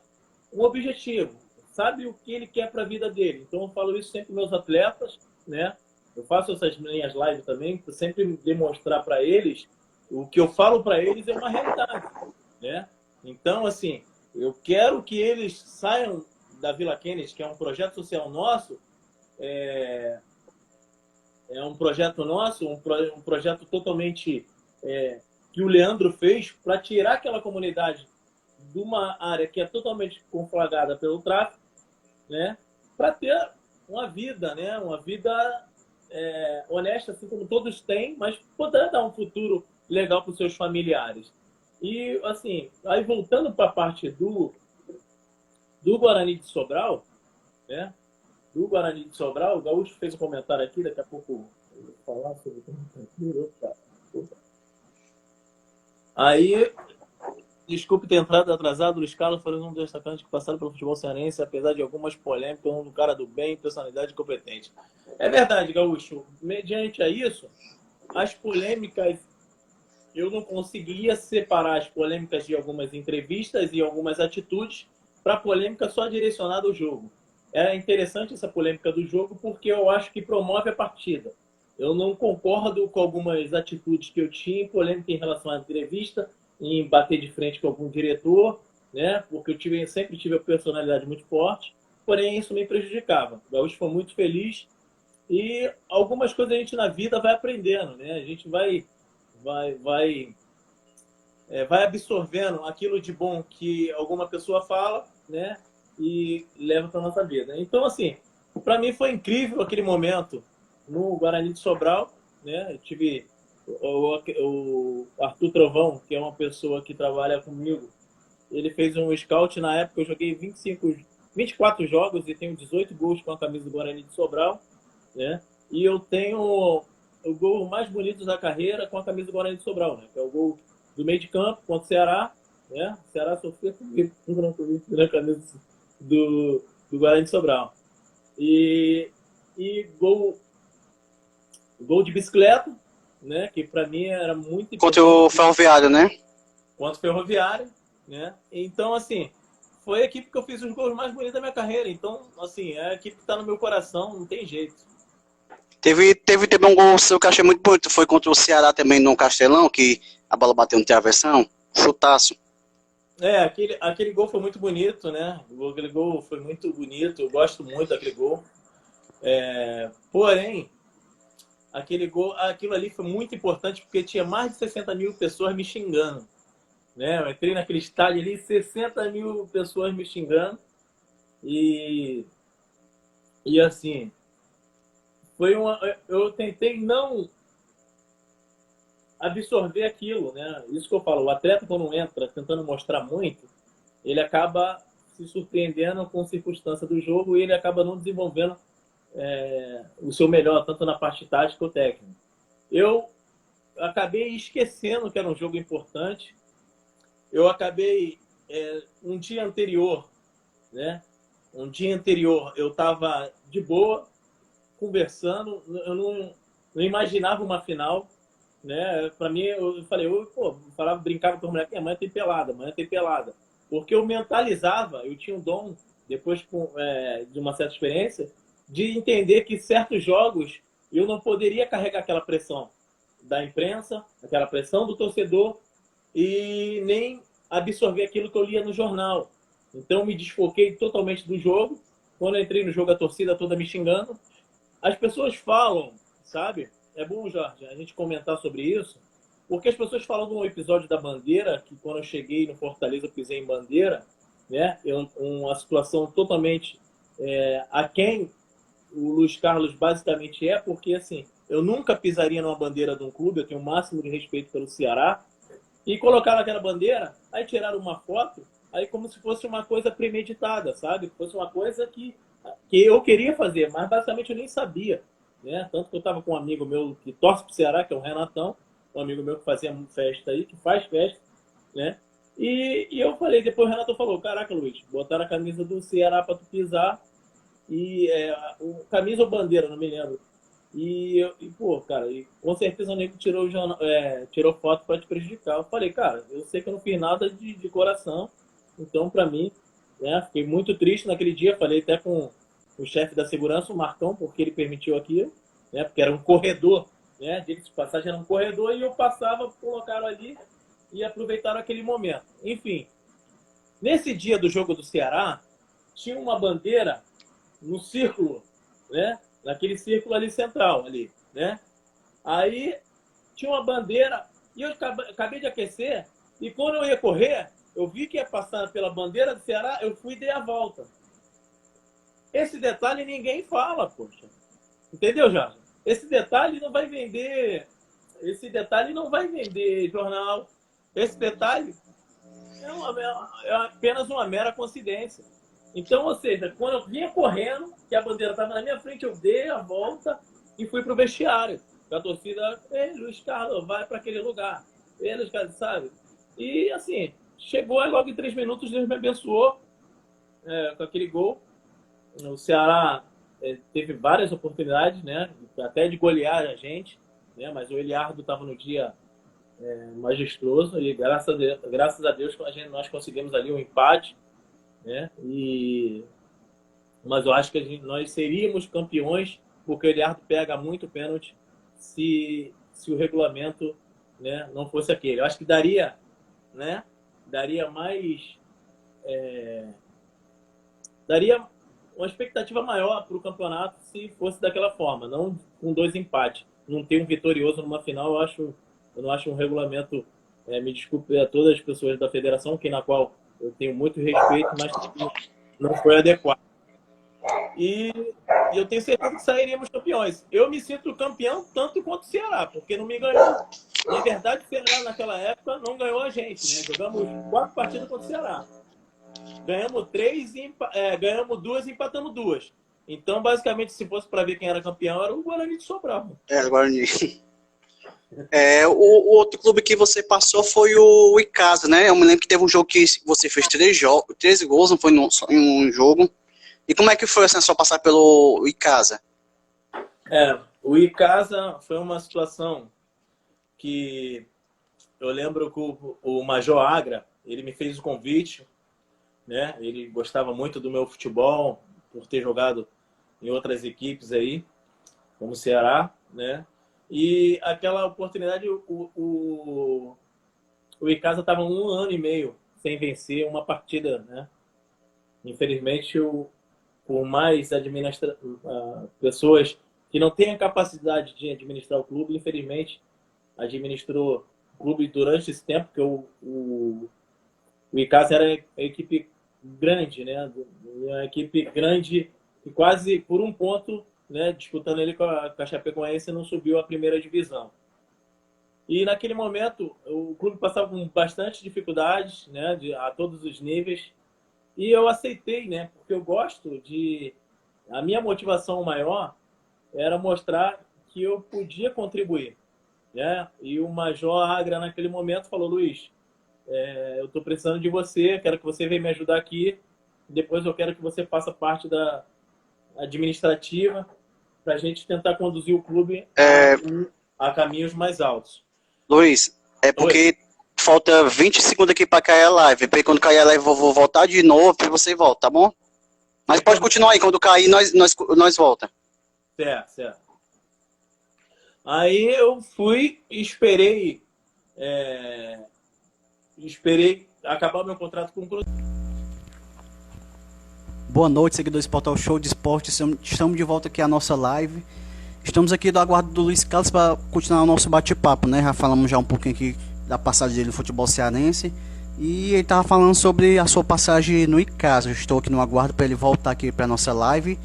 Speaker 2: um objetivo, sabe o que ele quer para a vida dele. Então eu falo isso sempre para meus atletas, né? Eu faço essas minhas lives também para sempre demonstrar para eles o que eu falo para eles é uma realidade, né? Então, assim, eu quero que eles saiam da Vila Kennedy, que é um projeto social nosso, é um projeto nosso, um projeto totalmente que o Leandro fez para tirar aquela comunidade de uma área que é totalmente conflagrada pelo tráfico, né, para ter uma vida, né, uma vida honesta, assim como todos têm, mas poder dar um futuro legal para os seus familiares. E, assim, aí voltando para a parte do Guarani de Sobral, né, do Guarani de Sobral, o Gaúcho fez um comentário aqui, daqui a pouco eu vou falar sobre... Aí, desculpe ter entrado atrasado, o Scala foi um dos destacantes que passaram pelo futebol cearense, apesar de algumas polêmicas, um cara do bem, personalidade competente. É verdade, Gaúcho. Mediante a isso, as polêmicas, eu não conseguia separar as polêmicas de algumas entrevistas e algumas atitudes para polêmica só direcionada ao jogo. É interessante essa polêmica do jogo porque eu acho que promove a partida. Eu não concordo com algumas atitudes que eu tinha, polêmica em relação à entrevista, em bater de frente com algum diretor, né? Porque eu sempre tive a personalidade muito forte, porém isso me prejudicava. O Gaúcho foi muito feliz e algumas coisas a gente na vida vai aprendendo, né? A gente vai absorvendo aquilo de bom que alguma pessoa fala, né? E leva para nossa vida. Então, assim, para mim foi incrível aquele momento no Guarani de Sobral, né? Eu tive o Arthur Trovão, que é uma pessoa que trabalha comigo, ele fez um scout. Na época eu joguei 24 jogos e tenho 18 gols com a camisa do Guarani de Sobral, né? E eu tenho o gol mais bonito da carreira com a camisa do Guarani de Sobral, né? Que é o gol do meio de campo contra o Ceará, né? O Ceará sofreu na camisa do Guarani de Sobral. E gol de bicicleta, né? Que para mim era muito importante.
Speaker 1: Contra o Ferroviário, né?
Speaker 2: Contra o Ferroviário, né? Então, assim, foi a equipe que eu fiz os gols mais bonitos da minha carreira. Então, assim, é a equipe que está no meu coração, não tem jeito.
Speaker 1: Teve também um gol seu que eu achei muito bonito. Foi contra o Ceará também no Castelão, que a bola bateu no travessão. Chutaço.
Speaker 2: Aquele gol foi muito bonito, né? Aquele gol foi muito bonito. Eu gosto muito daquele gol. Porém, aquele gol, aquilo ali foi muito importante porque tinha mais de 60 mil pessoas me xingando. Né? Eu entrei naquele estádio ali, 60 mil pessoas me xingando. E assim, foi uma, eu tentei não absorver aquilo, né? Isso que eu falo, o atleta quando entra tentando mostrar muito, ele acaba se surpreendendo com a circunstância do jogo e ele acaba não desenvolvendo o seu melhor, tanto na parte tática ou técnica. Eu acabei esquecendo que era um jogo importante. Eu acabei, um dia anterior, né? Um dia anterior eu estava de boa, conversando, eu não imaginava uma final, né? Para mim, eu falei, brincava com a mulher que amanhã tem pelada, amanhã tem pelada. Porque eu mentalizava, eu tinha um dom, depois de uma certa experiência, de entender que certos jogos eu não poderia carregar aquela pressão da imprensa, aquela pressão do torcedor e nem absorver aquilo que eu lia no jornal. Então, me desfoquei totalmente do jogo. Quando eu entrei no jogo, a torcida toda me xingando. As pessoas falam, sabe? É bom, Jorge, a gente comentar sobre isso, porque as pessoas falam de um episódio da Bandeira, que quando eu cheguei no Fortaleza, eu pisei em Bandeira, né? Uma situação totalmente aquém o Luiz Carlos basicamente porque assim, eu nunca pisaria numa bandeira de um clube, eu tenho o máximo de respeito pelo Ceará, e colocaram aquela bandeira, aí tiraram uma foto, aí como se fosse uma coisa premeditada, sabe? Fosse uma coisa que eu queria fazer, mas basicamente eu nem sabia, né? Tanto que eu estava com um amigo meu que torce pro Ceará, que é o Renatão, um amigo meu que fazia festa aí, que faz festa, né? E eu falei, depois o Renato falou, caraca, Luiz, botaram a camisa do Ceará para tu pisar, e camisa ou bandeira, não me lembro. Pô, cara, com certeza o nego tirou foto para te prejudicar. Eu falei, cara, eu sei que eu não fiz nada de coração, então para mim, né, fiquei muito triste naquele dia. Falei até com o chefe da segurança, o Marcão, porque ele permitiu aquilo, né, porque era um corredor, né, diga-se de passagem, era um corredor e eu passava, colocaram ali e aproveitaram aquele momento. Enfim, nesse dia do jogo do Ceará, tinha uma bandeira no círculo, né? Naquele círculo ali central, ali, né? Aí tinha uma bandeira e eu acabei de aquecer e quando eu ia correr, eu vi que ia passar pela bandeira do Ceará, eu fui e dei a volta. Esse detalhe ninguém fala, poxa. Entendeu, Jorge? Esse detalhe não vai vender jornal. Esse detalhe é apenas uma mera coincidência. Então, ou seja, quando eu vinha correndo, que a bandeira estava na minha frente, eu dei a volta e fui para o vestiário. A torcida, Luiz Carlos, vai para aquele lugar. Luiz Carlos, sabe? E assim, chegou e logo em 3 minutos, Deus me abençoou com aquele gol. O Ceará teve várias oportunidades, né? Até de golear a gente, né? Mas o Eliardo estava no dia majestoso e graças a Deus nós conseguimos ali um empate, né? Mas eu acho que nós seríamos campeões porque o Eliardo pega muito pênalti se o regulamento, né, não fosse aquele. Eu acho que daria, né? Daria mais, daria uma expectativa maior para o campeonato se fosse daquela forma, não com 2 empates. Não ter um vitorioso numa final, eu não acho um regulamento. Me desculpe a todas as pessoas da federação, na qual eu tenho muito respeito, mas não foi adequado. E eu tenho certeza que sairíamos campeões. Eu me sinto campeão tanto quanto o Ceará, porque não me ganhou. Na verdade, o Ceará naquela época não ganhou a gente, né? Jogamos 4 partidas contra o Ceará. Ganhamos 3, ganhamos 2 e empatamos 2. Então, basicamente, se fosse para ver quem era campeão, era o Guarani de Sobral.
Speaker 1: O Guarani. O outro clube que você passou foi o Icasa, né? Eu me lembro que teve um jogo que você fez 13 gols, não foi em um jogo. E como é que foi assim, só passar pelo Icasa?
Speaker 2: O Icasa foi uma situação que eu lembro que o Major Agra, ele me fez o convite, né? Ele gostava muito do meu futebol, por ter jogado em outras equipes aí, como o Ceará, né? E aquela oportunidade, o Icasa estava 1 ano e meio sem vencer uma partida, né? Infelizmente, por mais pessoas que não tem a capacidade de administrar o clube, infelizmente, administrou o clube durante esse tempo, porque o Icasa era a equipe grande, né? Uma equipe grande e quase por um ponto, né? Disputando ele com a Chapecoense, não subiu à primeira divisão. E naquele momento o clube passava com bastante dificuldades, né? A todos os níveis. E eu aceitei, né? Porque eu gosto de... A minha motivação maior era mostrar que eu podia contribuir, né? E o Major Agra, naquele momento, falou: Luiz, eu estou precisando de você, quero que você venha me ajudar aqui, depois eu quero que você faça parte da administrativa para a gente tentar conduzir o clube a caminhos mais altos.
Speaker 1: Luiz, é porque falta 20 segundos aqui para cair a live. Quando cair a live eu vou voltar de novo e você volta, tá bom? Mas pode continuar aí, quando cair nós volta.
Speaker 2: Certo. Aí eu fui e esperei acabar meu contrato com o clube.
Speaker 1: Boa noite, seguidores do Portal Show de Esportes. Estamos de volta aqui à nossa live. Estamos aqui do aguardo do Luiz Carlos para continuar o nosso bate-papo, né? Já falamos um pouquinho aqui da passagem dele no futebol cearense. E ele estava falando sobre a sua passagem no Icasa. Eu estou aqui no aguardo para ele voltar aqui para a nossa live,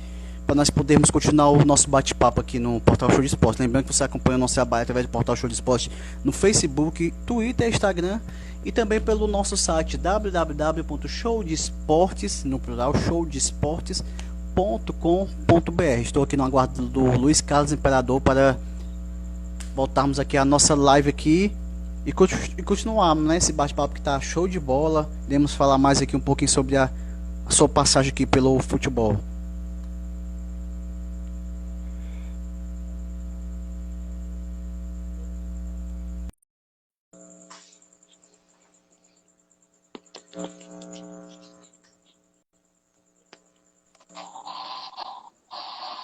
Speaker 1: para nós podermos continuar o nosso bate-papo aqui no Portal Show de Esportes. Lembrando que você acompanha o nosso trabalho através do Portal Show de Esportes no Facebook, Twitter, Instagram e também pelo nosso site www.showdesportes, no plural, showdesportes.com.br. Estou aqui no aguardo do Luiz Carlos Imperador para voltarmos aqui a nossa live aqui e continuarmos, né, esse bate-papo que está show de bola. Iremos falar mais aqui um pouquinho sobre a sua passagem aqui pelo futebol.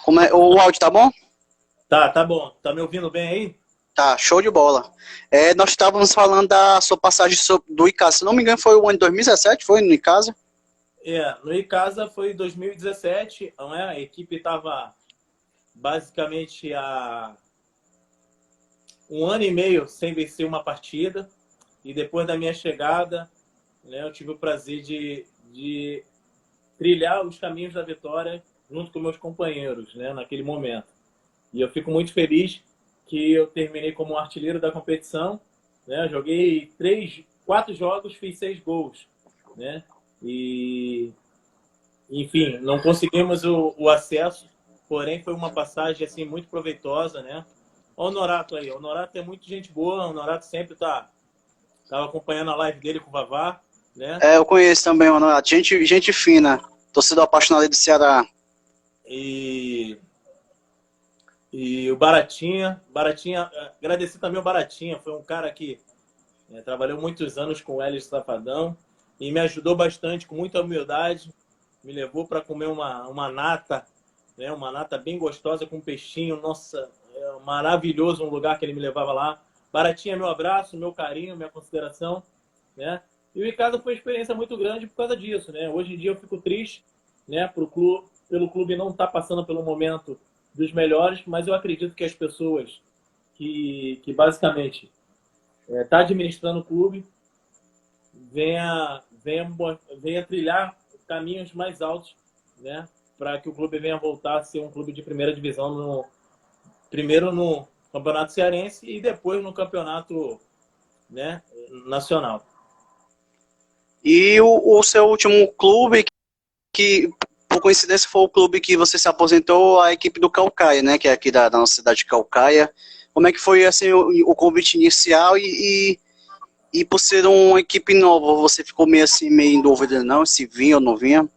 Speaker 1: Como é? O áudio tá bom?
Speaker 2: Tá bom. Tá me ouvindo bem aí?
Speaker 1: Tá, show de bola. Nós estávamos falando da sua passagem do Icasa. Se não me engano, foi o ano de 2017, foi no Icasa?
Speaker 2: No Icasa foi 2017. Não é? A equipe estava basicamente há 1 ano e meio sem vencer uma partida. E depois da minha chegada, né, eu tive o prazer de trilhar os caminhos da vitória junto com meus companheiros, né, naquele momento. E eu fico muito feliz que eu terminei como artilheiro da competição, né? Joguei 4 jogos, fiz 6 gols, né? E, enfim, não conseguimos o acesso, porém foi uma passagem assim muito proveitosa, né? O Honorato aí, o Honorato é muito gente boa, o Honorato sempre tava acompanhando a live dele com o Vavá, né?
Speaker 1: Eu conheço também o Honorato, gente fina, torcedor apaixonado do Ceará.
Speaker 2: E o Baratinha, agradecer também o Baratinha, foi um cara que trabalhou muitos anos com o Hélio Safadão e me ajudou bastante, com muita humildade, me levou para comer uma nata, né, uma nata bem gostosa com peixinho, nossa, maravilhoso um lugar que ele me levava lá. Baratinha, meu abraço, meu carinho, minha consideração, né? E o Icasa foi uma experiência muito grande por causa disso, né? Hoje em dia eu fico triste, né, pelo clube não estar passando pelo momento dos melhores, mas eu acredito que as pessoas que basicamente tá administrando o clube venha trilhar caminhos mais altos, né, para que o clube venha voltar a ser um clube de primeira divisão primeiro no Campeonato Cearense e depois no Campeonato, né, nacional.
Speaker 1: E o seu último clube, que por coincidência foi o clube que você se aposentou, a equipe do Caucaia, né, que é aqui da nossa cidade de Caucaia. Como é que foi assim o convite inicial e por ser uma equipe nova, você ficou meio assim, meio em dúvida, não, se vinha ou não vinha?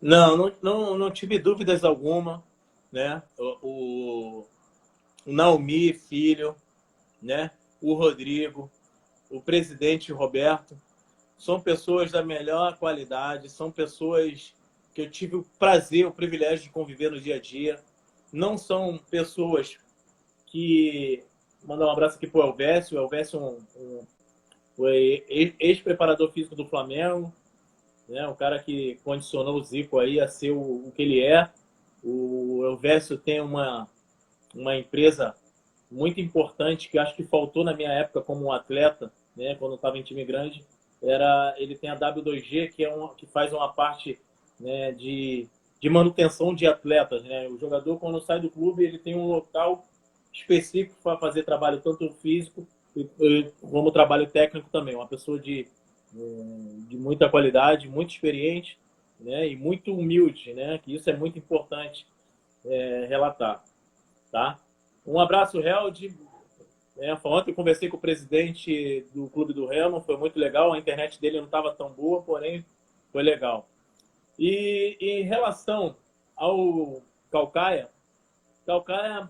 Speaker 2: Não tive dúvidas alguma, né? O Naomi, filho, né? O Rodrigo, o presidente Roberto, são pessoas da melhor qualidade, são pessoas que eu tive o prazer, o privilégio de conviver no dia a dia. Não são pessoas que... Mandar um abraço aqui para o Elvésio. O Elvésio foi ex-preparador físico do Flamengo, né? O cara que condicionou o Zico aí a ser o que ele é. O Elvésio tem uma uma empresa muito importante, que acho que faltou na minha época como um atleta, né, quando eu estava em time grande, ele tem a W2G, que faz uma parte, né, de manutenção de atletas, né? O jogador, quando sai do clube, ele tem um local específico para fazer trabalho tanto físico como trabalho técnico também. Uma pessoa de muita qualidade, muito experiente, né, e muito humilde, né? Que isso é muito importante relatar, tá? Um abraço, Held. Ontem eu conversei com o presidente do clube do Remo, foi muito legal. A internet dele não estava tão boa, porém foi legal. E em relação ao Caucaia,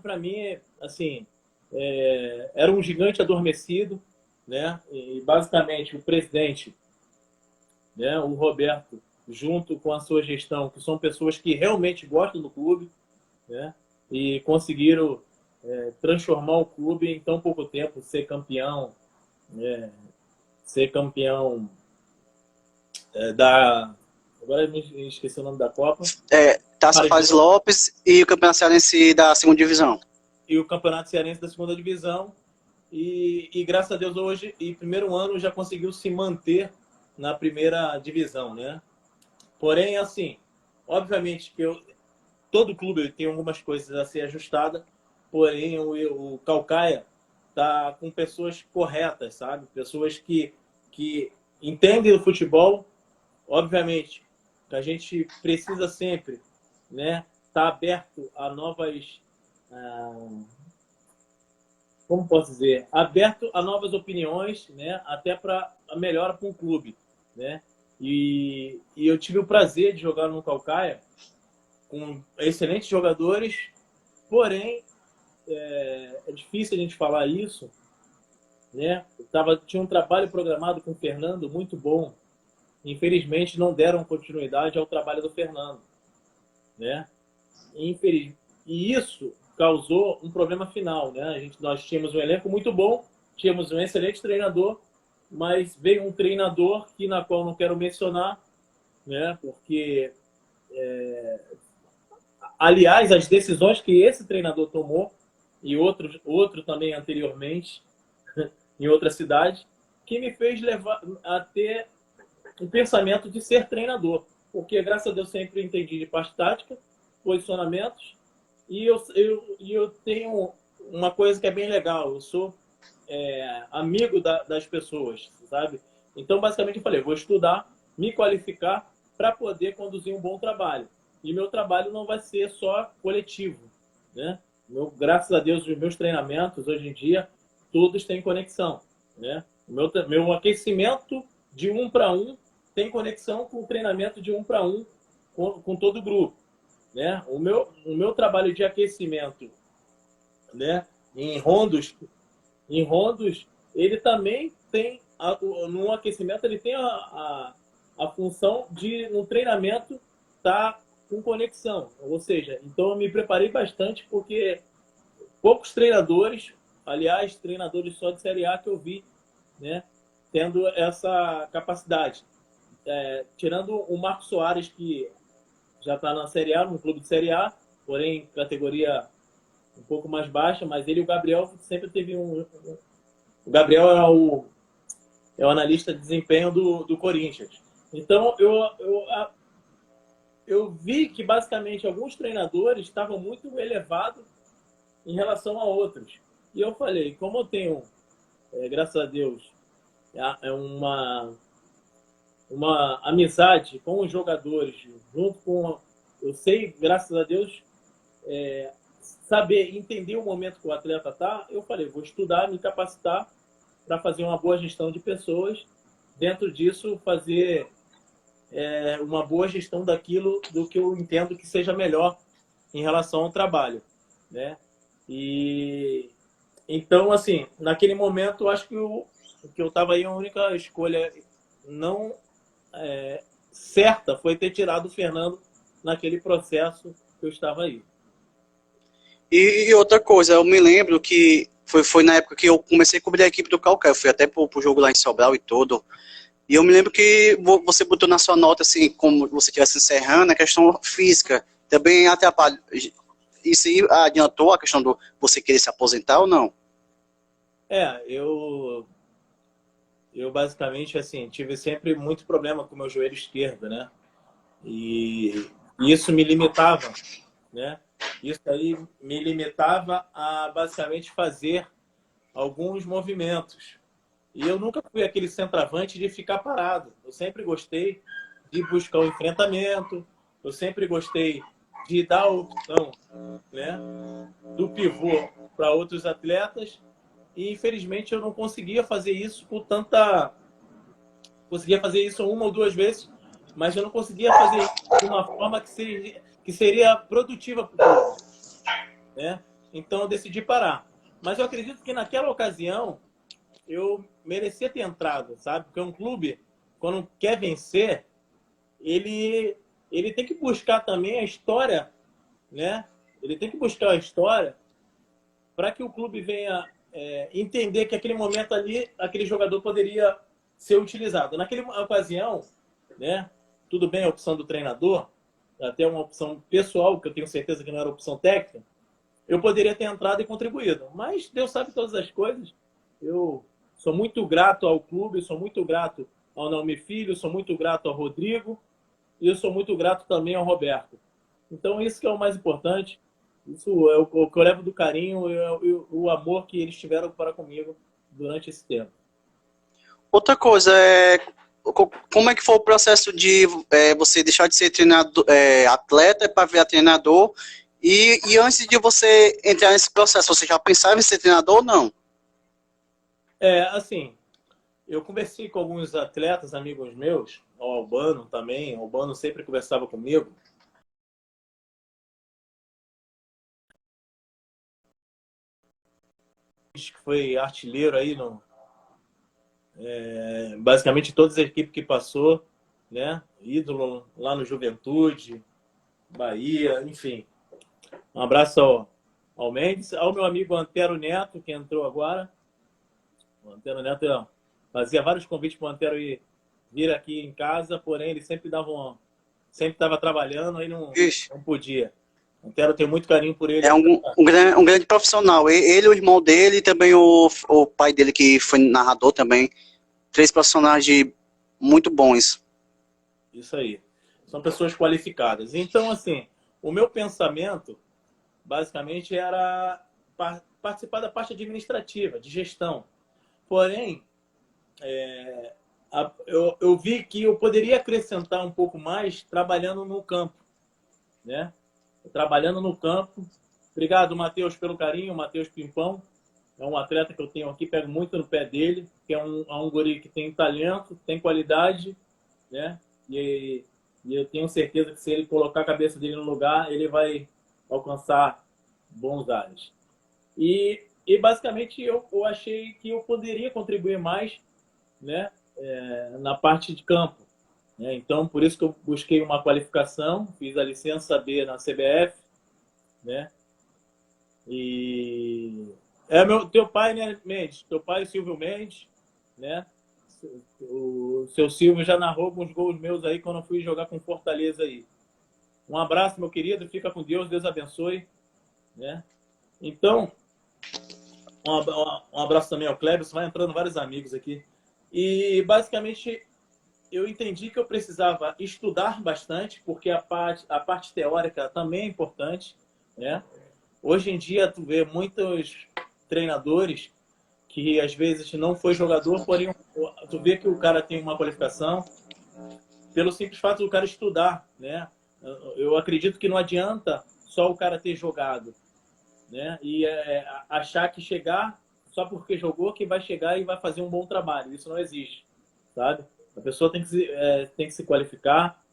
Speaker 2: para mim, assim, era um gigante adormecido, né? E basicamente o presidente, né, o Roberto, junto com a sua gestão, que são pessoas que realmente gostam do clube, né? E conseguiram transformar o clube em tão pouco tempo, ser campeão da... Agora eu me esqueci o nome da Copa.
Speaker 1: Taça Fares Lopes e o Campeonato Cearense da segunda divisão.
Speaker 2: E o Campeonato Cearense da segunda divisão. E graças a Deus hoje, em primeiro ano, já conseguiu se manter na primeira divisão, né? Porém, assim, obviamente que todo clube tem algumas coisas a ser ajustada, porém o Caucaia tá com pessoas corretas, sabe? Pessoas que entendem o futebol. Obviamente que a gente precisa sempre, né, estar aberto a novas, como posso dizer, aberto a novas opiniões, né, até para a melhora para um clube, né? E eu tive o prazer de jogar no Caucaia com excelentes jogadores, porém é difícil a gente falar isso, né? Tinha um trabalho programado com o Fernando muito bom. Infelizmente não deram continuidade ao trabalho do Fernando, né? E isso causou um problema final, né? Nós tínhamos um elenco muito bom, tínhamos um excelente treinador, mas veio um treinador na qual não quero mencionar, né? Porque aliás, as decisões que esse treinador tomou e outro também anteriormente em outra cidade, que me fez levar a ter um pensamento de ser treinador, porque graças a Deus sempre entendi de parte tática, posicionamentos, e eu tenho uma coisa que é bem legal, eu sou amigo das pessoas, sabe? Então, basicamente, eu falei, vou estudar, me qualificar para poder conduzir um bom trabalho. E meu trabalho não vai ser só coletivo, né? Graças a Deus, os meus treinamentos, hoje em dia, todos têm conexão, né? Meu aquecimento de 1 para 1 tem conexão com o treinamento de 1 para 1 com todo o grupo, né? O meu trabalho de aquecimento, né, em rondos, ele também tem no aquecimento ele tem a função de no treinamento estar com conexão, ou seja, então eu me preparei bastante porque poucos treinadores, aliás, treinadores só de Série A que eu vi, né, tendo essa capacidade. Tirando o Marcos Soares, que já está na Série A, no clube de Série A, porém categoria um pouco mais baixa, mas ele e o Gabriel sempre teve o Gabriel é o analista de desempenho do Corinthians. Então, eu vi que, basicamente, alguns treinadores estavam muito elevados em relação a outros. E eu falei, como eu tenho, graças a Deus, uma amizade com os jogadores, junto com... Eu sei, graças a Deus, saber, entender o momento que o atleta está. Eu falei, vou estudar, me capacitar para fazer uma boa gestão de pessoas. Dentro disso, fazer uma boa gestão do que eu entendo que seja melhor em relação ao trabalho, né? E então, assim, naquele momento, eu acho que eu estava aí, a única escolha não certa foi ter tirado o Fernando naquele processo que eu estava aí.
Speaker 1: E outra coisa, eu me lembro que foi na época que eu comecei a cobrir a equipe do Caucaia, eu fui até pro jogo lá em Sobral e tudo, e eu me lembro que você botou na sua nota, assim, como você estivesse encerrando, a questão física também isso aí adiantou a questão do você querer se aposentar ou não?
Speaker 2: Eu basicamente, assim, tive sempre muito problema com o meu joelho esquerdo, né? E isso me limitava, né? Isso aí me limitava a basicamente fazer alguns movimentos. E eu nunca fui aquele centroavante de ficar parado. Eu sempre gostei de buscar o enfrentamento, eu sempre gostei de dar a opção, né, do pivô para outros atletas. E infelizmente eu não conseguia fazer isso com tanta. Conseguia fazer isso uma ou duas vezes, mas eu não conseguia fazer isso de uma forma que seria produtiva para o clube, né? Então eu decidi parar. Mas eu acredito que naquela ocasião eu merecia ter entrado, sabe? Porque um clube, quando quer vencer, ele, ele tem que buscar também a história, né? Ele tem que buscar a história para que o clube venha entender que aquele momento ali, aquele jogador poderia ser utilizado. Naquela ocasião, né? Tudo bem a opção do treinador, até uma opção pessoal, que eu tenho certeza que não era opção técnica, eu poderia ter entrado e contribuído. Mas Deus sabe todas as coisas. Eu sou muito grato ao clube, sou muito grato ao Naomi Filho, sou muito grato ao Rodrigo e eu sou muito grato também ao Roberto. Então, isso que é o mais importante. Isso é o que eu levo do carinho e o amor que eles tiveram para comigo durante esse tempo.
Speaker 1: Outra coisa, como é que foi o processo de você deixar de ser treinador, atleta para virar treinador? E antes de você entrar nesse processo, você já pensava em ser treinador ou não?
Speaker 2: Assim, eu conversei com alguns atletas, amigos meus, o Albano também, o Albano sempre conversava comigo. Que foi artilheiro aí, basicamente todas as equipes que passou, né? Ídolo lá no Juventude, Bahia, enfim. Um abraço ao Mendes, ao meu amigo Antero Neto, que entrou agora. O Antero Neto fazia vários convites para o Antero vir aqui em casa, porém ele sempre estava trabalhando, aí não podia. O Antero tem muito carinho por ele.
Speaker 1: É um grande profissional. Ele, o irmão dele e também o pai dele, que foi narrador também. 3 profissionais muito bons.
Speaker 2: Isso aí. São pessoas qualificadas. Então, assim, o meu pensamento, basicamente, era participar da parte administrativa, de gestão. Porém, eu vi que eu poderia acrescentar um pouco mais trabalhando no campo, né? Trabalhando no campo. Obrigado, Matheus, pelo carinho. Matheus Pimpão é um atleta que eu tenho aqui, pego muito no pé dele, que é um guri que tem talento, tem qualidade, né? E eu tenho certeza que se ele colocar a cabeça dele no lugar, ele vai alcançar bons ares. E basicamente eu achei que eu poderia contribuir mais, né, na parte de campo, né? Então, por isso que eu busquei uma qualificação, fiz a licença B na CBF, né? E teu pai, né, Mendes? Teu pai, Silvio Mendes, né? O seu Silvio já narrou alguns gols meus aí quando eu fui jogar com Fortaleza aí. Um abraço, meu querido, fica com Deus, Deus abençoe, né? Então, um abraço também ao Kleber, vai entrando vários amigos aqui. E basicamente eu entendi que eu precisava estudar bastante, porque a parte teórica também é importante, né? Hoje em dia tu vê muitos treinadores que às vezes não foi jogador, porém tu vê que o cara tem uma qualificação pelo simples fato do cara estudar, né? Eu acredito que não adianta só o cara ter jogado, né? E achar que chegar só porque jogou que vai chegar e vai fazer um bom trabalho. Isso não existe, sabe? A pessoa tem que se qualificar,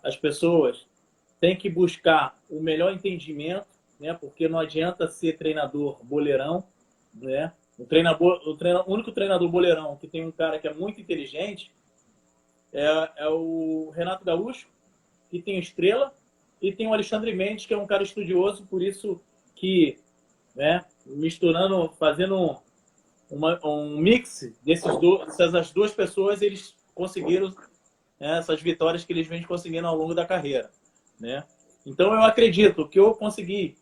Speaker 2: as pessoas têm que buscar o melhor entendimento, né? Porque não adianta ser treinador boleirão, né? O único treinador boleirão que tem um cara que é muito inteligente é o Renato Gaúcho, que tem Estrela, e tem o Alexandre Mendes, que é um cara estudioso, por isso que, né, misturando, fazendo um mix dessas duas pessoas, eles conseguiram, né, essas vitórias que eles vêm conseguindo ao longo da carreira, né? Então, eu acredito que eu consegui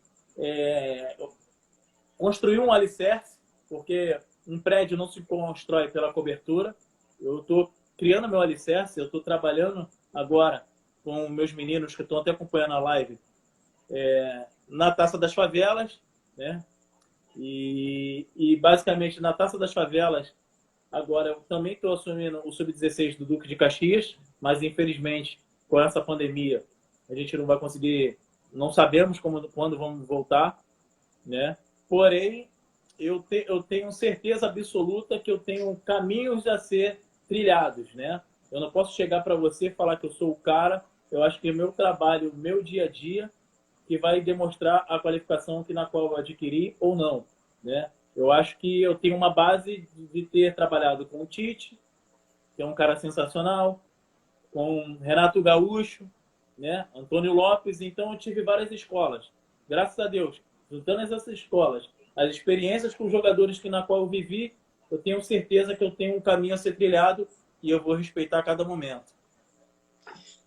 Speaker 2: construir um alicerce, porque um prédio não se constrói pela cobertura. Eu estou criando meu alicerce, eu estou trabalhando agora com meus meninos que estão até acompanhando a live na Taça das Favelas, né? E basicamente na Taça das Favelas, agora eu também estou assumindo o Sub-16 do Duque de Caxias, mas infelizmente com essa pandemia a gente não vai conseguir, não sabemos quando vamos voltar, né? Porém, eu tenho certeza absoluta que eu tenho caminhos a ser trilhados, né? Eu não posso chegar para você e falar que eu sou o cara. Eu acho que o meu trabalho, o meu dia a dia, que vai demonstrar a qualificação na qual eu adquiri ou não, né? Eu acho que eu tenho uma base de ter trabalhado com o Tite, que é um cara sensacional, com Renato Gaúcho, né? Antônio Lopes. Então eu tive várias escolas. Graças a Deus, juntando essas escolas, as experiências com os jogadores na qual eu vivi, eu tenho certeza que eu tenho um caminho a ser trilhado e eu vou respeitar cada momento.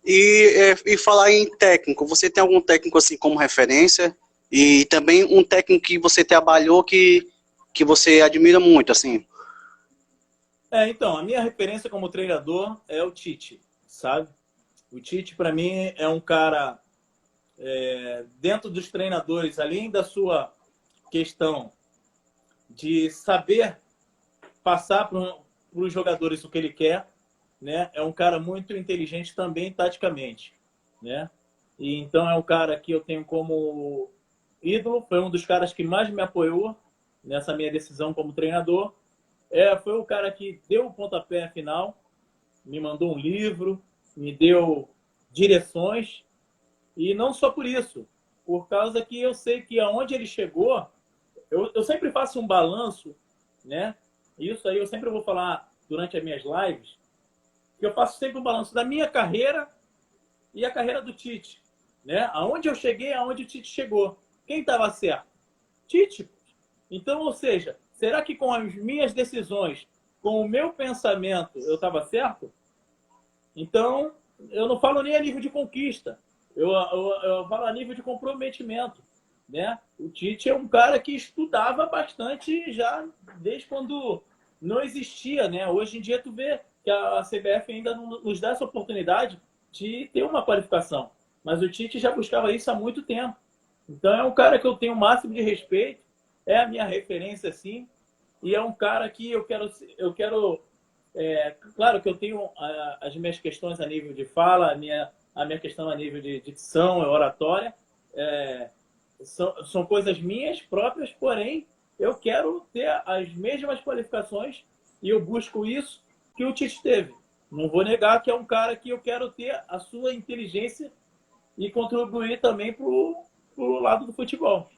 Speaker 1: E falar em técnico, você tem algum técnico assim como referência? E também um técnico que você trabalhou que você admira muito, assim?
Speaker 2: Então, a minha referência como treinador é o Tite, sabe? O Tite, para mim, é um cara, dentro dos treinadores, além da sua questão de saber passar para os jogadores o que ele quer, né? É um cara muito inteligente também taticamente, né? E então é um cara que eu tenho como ídolo, foi um dos caras que mais me apoiou nessa minha decisão como treinador. Foi o cara que deu o pontapé final, me mandou um livro, me deu direções, e não só por isso, por causa que eu sei que aonde ele chegou, eu sempre faço um balanço, né? Isso aí eu sempre vou falar durante as minhas lives, que eu faço sempre um balanço da minha carreira e a carreira do Tite, né? Aonde eu cheguei, aonde o Tite chegou. Quem estava certo? Tite. Então, ou seja, será que com as minhas decisões, com o meu pensamento, eu estava certo? Então, eu não falo nem a nível de conquista, eu falo a nível de comprometimento, né? O Tite é um cara que estudava bastante já desde quando não existia, né? Hoje em dia tu vê que a CBF ainda não nos dá essa oportunidade de ter uma qualificação, mas o Tite já buscava isso há muito tempo. Então é um cara que eu tenho o máximo de respeito, é a minha referência, sim, e é um cara que eu quero claro que eu tenho as minhas questões a nível de fala, a minha questão a nível de dicção, oratória, são coisas minhas próprias, porém eu quero ter as mesmas qualificações e eu busco isso que o Tite teve. Não vou negar que é um cara que eu quero ter a sua inteligência e contribuir também para o lado do futebol.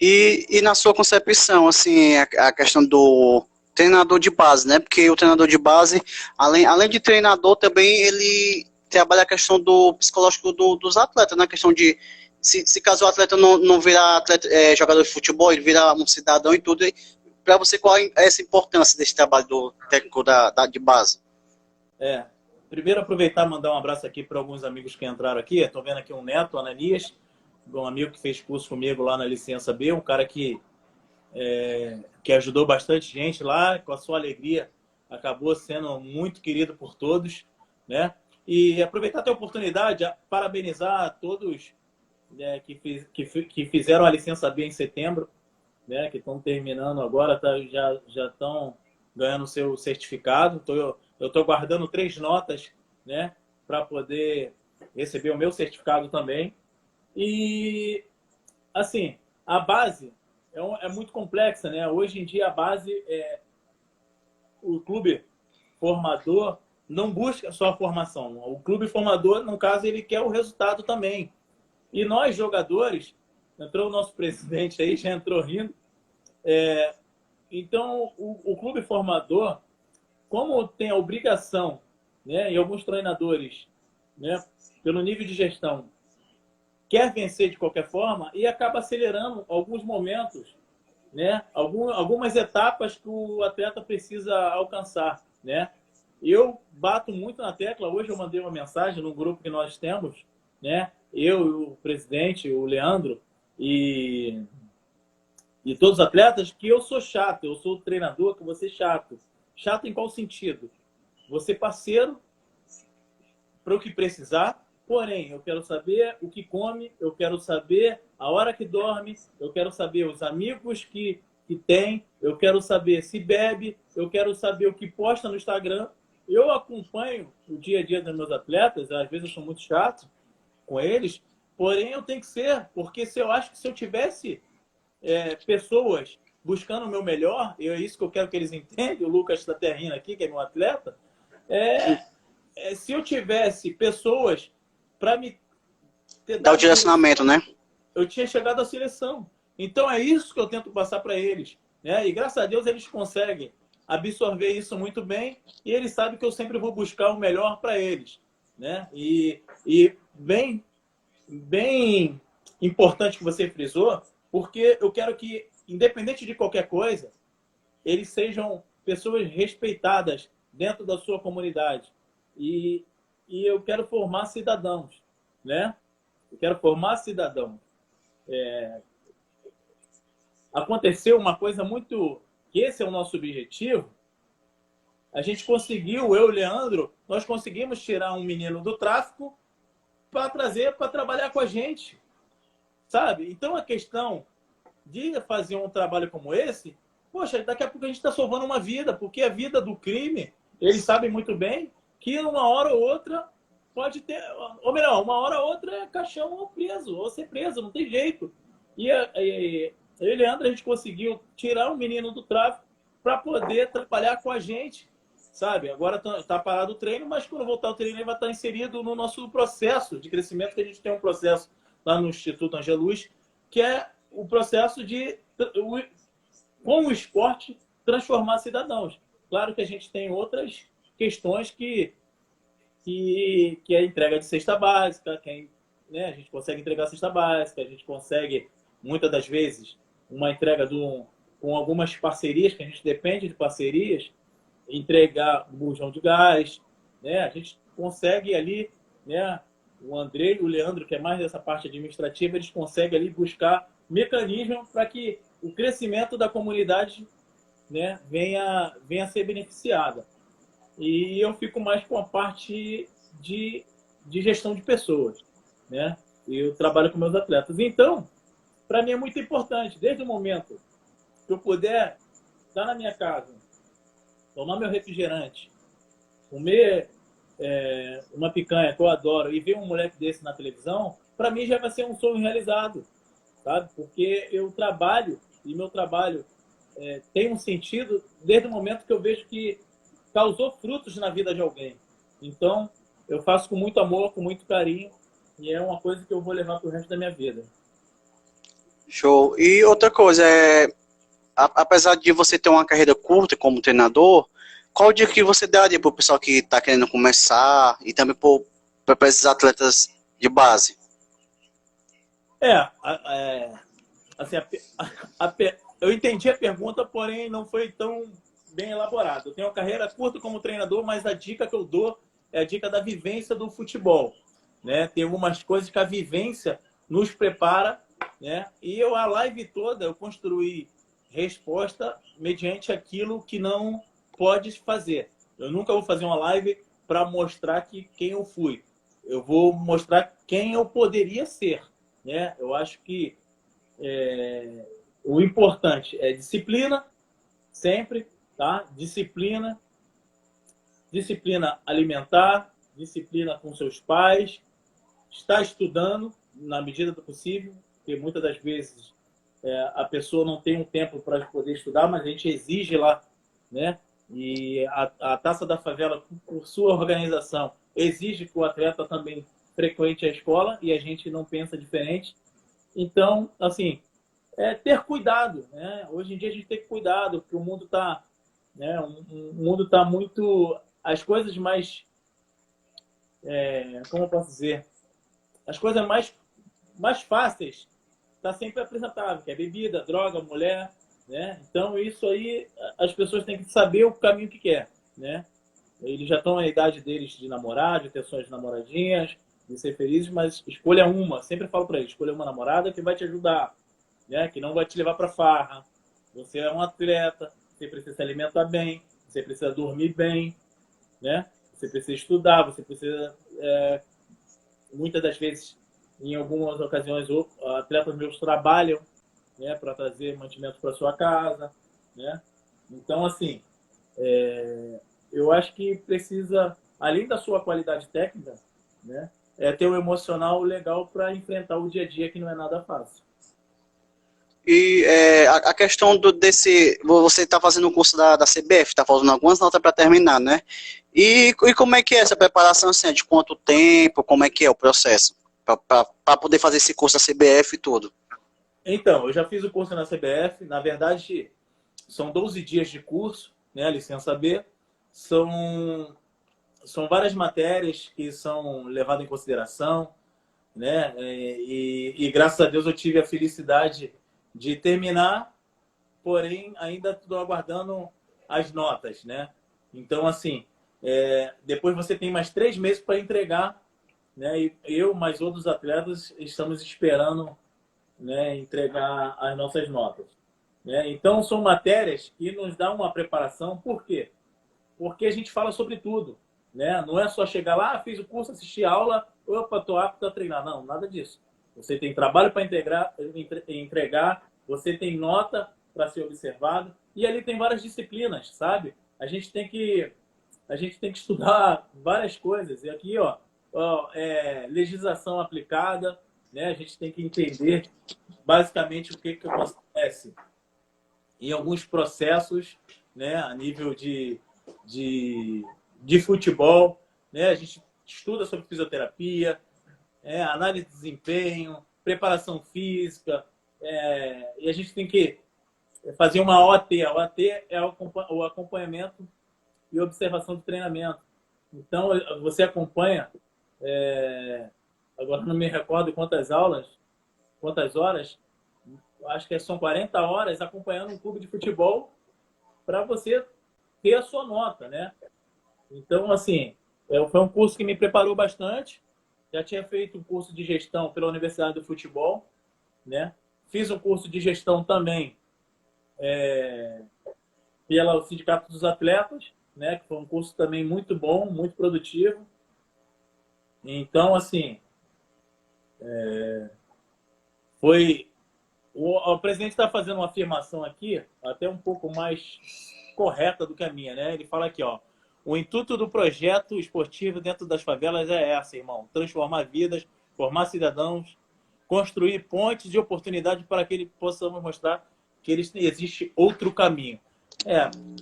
Speaker 1: E na sua concepção, assim, a questão do treinador de base, né? Porque o treinador de base, além de treinador, também ele trabalha a questão do psicológico dos atletas, né? A questão de, se caso o atleta não virar jogador de futebol, ele virar um cidadão e tudo, para você, qual é essa importância desse trabalho do técnico de base?
Speaker 2: Primeiro aproveitar e mandar um abraço aqui para alguns amigos que entraram aqui. Estou vendo aqui um Neto, Ananias, um amigo que fez curso comigo lá na Licença B, um cara que ajudou bastante gente lá, com a sua alegria, acabou sendo muito querido por todos, né? E aproveitar até a oportunidade, parabenizar todos, né, que fizeram a Licença B em setembro, né, que estão terminando agora, já estão ganhando o seu certificado. Eu estou guardando 3 notas, né, para poder receber o meu certificado também. E, assim, a base é muito complexa, né? Hoje em dia a base o clube formador não busca só a formação. O clube formador, no caso, ele quer o resultado também. E nós, jogadores, entrou o nosso presidente aí, já entrou rindo. Então, o clube formador, como tem a obrigação, né, e alguns treinadores, né, pelo nível de gestão, quer vencer de qualquer forma e acaba acelerando alguns momentos, né? Algumas etapas que o atleta precisa alcançar, né? Eu bato muito na tecla. Hoje eu mandei uma mensagem no grupo que nós temos, né? Eu, o presidente, o Leandro e todos os atletas, que eu sou chato, eu sou o treinador, que eu vou ser chato. Chato em qual sentido? Vou ser parceiro para o que precisar, porém, eu quero saber o que come, eu quero saber a hora que dorme, eu quero saber os amigos que tem, eu quero saber se bebe, eu quero saber o que posta no Instagram. Eu acompanho o dia a dia dos meus atletas, às vezes eu sou muito chato com eles, porém eu tenho que ser, porque se eu acho que se eu tivesse pessoas buscando o meu melhor, e é isso que eu quero que eles entendam, o Lucas está até rindo aqui, que é meu atleta, se eu tivesse pessoas para me ter
Speaker 1: Dá o
Speaker 2: dado
Speaker 1: direcionamento,
Speaker 2: direção,
Speaker 1: né?
Speaker 2: eu tinha chegado à seleção. Então é isso que eu tento passar para eles, né? E graças a Deus eles conseguem absorver isso muito bem e eles sabem que eu sempre vou buscar o melhor para eles, né? E bem importante que você frisou, porque eu quero que, independente de qualquer coisa, eles sejam pessoas respeitadas dentro da sua comunidade. E, e eu quero formar cidadãos, né? Eu quero formar cidadãos. Aconteceu uma coisa muito... que esse é o nosso objetivo. A gente conseguiu, eu e o Leandro, nós conseguimos tirar um menino do tráfico para trazer para trabalhar com a gente, sabe? Então a questão de fazer um trabalho como esse, poxa, daqui a pouco a gente está salvando uma vida, porque a vida do crime, eles sabem muito bem que uma hora ou outra pode ter, ou melhor, uma hora ou outra é caixão ou preso, ou ser preso, não tem jeito. E eu e Leandro, a gente conseguiu tirar um menino do tráfico para poder trabalhar com a gente, sabe? Agora tá parado o treino, mas quando voltar o treino ele vai estar inserido no nosso processo de crescimento, que a gente tem um processo lá no Instituto Angelus, que é o processo de, com o esporte, transformar cidadãos. Claro que a gente tem outras questões que é a entrega de cesta básica, né, a gente consegue entregar a cesta básica, a gente consegue, muitas das vezes, uma entrega com algumas parcerias, que a gente depende de parcerias, entregar um bujão de gás, né, a gente consegue ali, né, o André e o Leandro, que é mais dessa parte administrativa, eles conseguem ali buscar mecanismos para que o crescimento da comunidade, né, venha a ser beneficiada. E eu fico mais com a parte de gestão de pessoas, né? E eu trabalho com meus atletas. Então, para mim é muito importante, desde o momento que eu puder estar na minha casa, tomar meu refrigerante, comer uma picanha que eu adoro e ver um moleque desse na televisão, para mim já vai ser um sonho realizado, sabe? Porque eu trabalho e meu trabalho tem um sentido desde o momento que eu vejo que causou frutos na vida de alguém. Então, eu faço com muito amor, com muito carinho, e é uma coisa que eu vou levar para o resto da minha vida.
Speaker 1: Show. E outra coisa, apesar de você ter uma carreira curta como treinador, qual dica que você daria para o pessoal que está querendo começar e também para esses atletas de base?
Speaker 2: Assim, eu entendi a pergunta, porém não foi tão bem elaborado. Eu tenho uma carreira curta como treinador, mas a dica que eu dou é a dica da vivência do futebol, né? Tem algumas coisas que a vivência nos prepara, né? E a live toda eu construí resposta mediante aquilo que não pode fazer. Eu nunca vou fazer uma live para mostrar quem eu fui. Eu vou mostrar quem eu poderia ser, né? Eu acho que o importante é disciplina, sempre, tá? Disciplina alimentar, disciplina com seus pais, estar estudando na medida do possível, porque muitas das vezes a pessoa não tem um tempo para poder estudar, mas a gente exige lá, né? E a Taça da Favela, por sua organização, exige que o atleta também frequente a escola e a gente não pensa diferente. Então, assim, ter cuidado, né? Hoje em dia a gente tem que cuidado, porque o mundo está, né? O mundo está muito, as coisas mais, como eu posso dizer, as coisas mais fáceis está sempre apresentável, que é bebida, droga, mulher, né? Então isso aí as pessoas têm que saber o caminho que quer, né? Eles já estão na idade deles de namorar, de ter suas namoradinhas, de ser felizes, mas escolha uma. Sempre falo para eles, escolha uma namorada que vai te ajudar, né? Que não vai te levar para farra. Você é um atleta, você precisa se alimentar bem, você precisa dormir bem, né? Você precisa estudar, você precisa... muitas das vezes, em algumas ocasiões, atletas meus trabalham, né, para trazer mantimento para sua casa, né? Então, assim, eu acho que precisa, além da sua qualidade técnica, né, ter um emocional legal para enfrentar o dia a dia, que não é nada fácil.
Speaker 1: E a questão desse. Você está fazendo o curso da CBF, está faltando algumas notas para terminar, né? E como é que é essa preparação, assim, de quanto tempo, como é que é o processo? Para poder fazer esse curso da CBF e tudo.
Speaker 2: Então, eu já fiz o curso na CBF, na verdade, são 12 dias de curso, né, a licença B, são várias matérias que são levadas em consideração, né? E graças a Deus eu tive a felicidade de terminar, porém ainda estou aguardando as notas, né? Então, assim, depois você tem mais 3 meses para entregar, né? E eu, mais outros atletas, estamos esperando, né, entregar as nossas notas, né? Então, são matérias que nos dão uma preparação. Por quê? Porque a gente fala sobre tudo, né? Não é só chegar lá, fiz o curso, assisti a aula, opa, estou apto a treinar. Não, nada disso. Você tem trabalho para entregar, você tem nota para ser observado, e ali tem várias disciplinas, sabe? A gente tem que estudar várias coisas. E aqui, legislação aplicada, né? A gente tem que entender basicamente o que acontece em alguns processos, né, a nível de futebol, né? A gente estuda sobre fisioterapia, análise de desempenho, preparação física, e a gente tem que fazer uma OT. A OT é o acompanhamento e observação do treinamento. Então, você acompanha, agora não me recordo quantas horas, acho que são 40 horas acompanhando um clube de futebol para você ter a sua nota, né? Então, assim, foi um curso que me preparou bastante. Já tinha feito um curso de gestão pela Universidade do Futebol, né? Fiz um curso de gestão também pelo Sindicato dos Atletas, né? Que foi um curso também muito bom, muito produtivo. Então, assim, o presidente está fazendo uma afirmação aqui, até um pouco mais correta do que a minha, né? Ele fala aqui, ó: o intuito do projeto esportivo dentro das favelas é essa, irmão: transformar vidas, formar cidadãos, construir pontes de oportunidade para que possamos mostrar que existe outro caminho.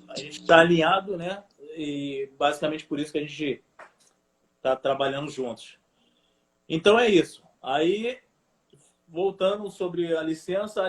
Speaker 2: A gente está alinhado, né? E basicamente por isso que a gente está trabalhando juntos. Então é isso. Aí, voltando sobre a licença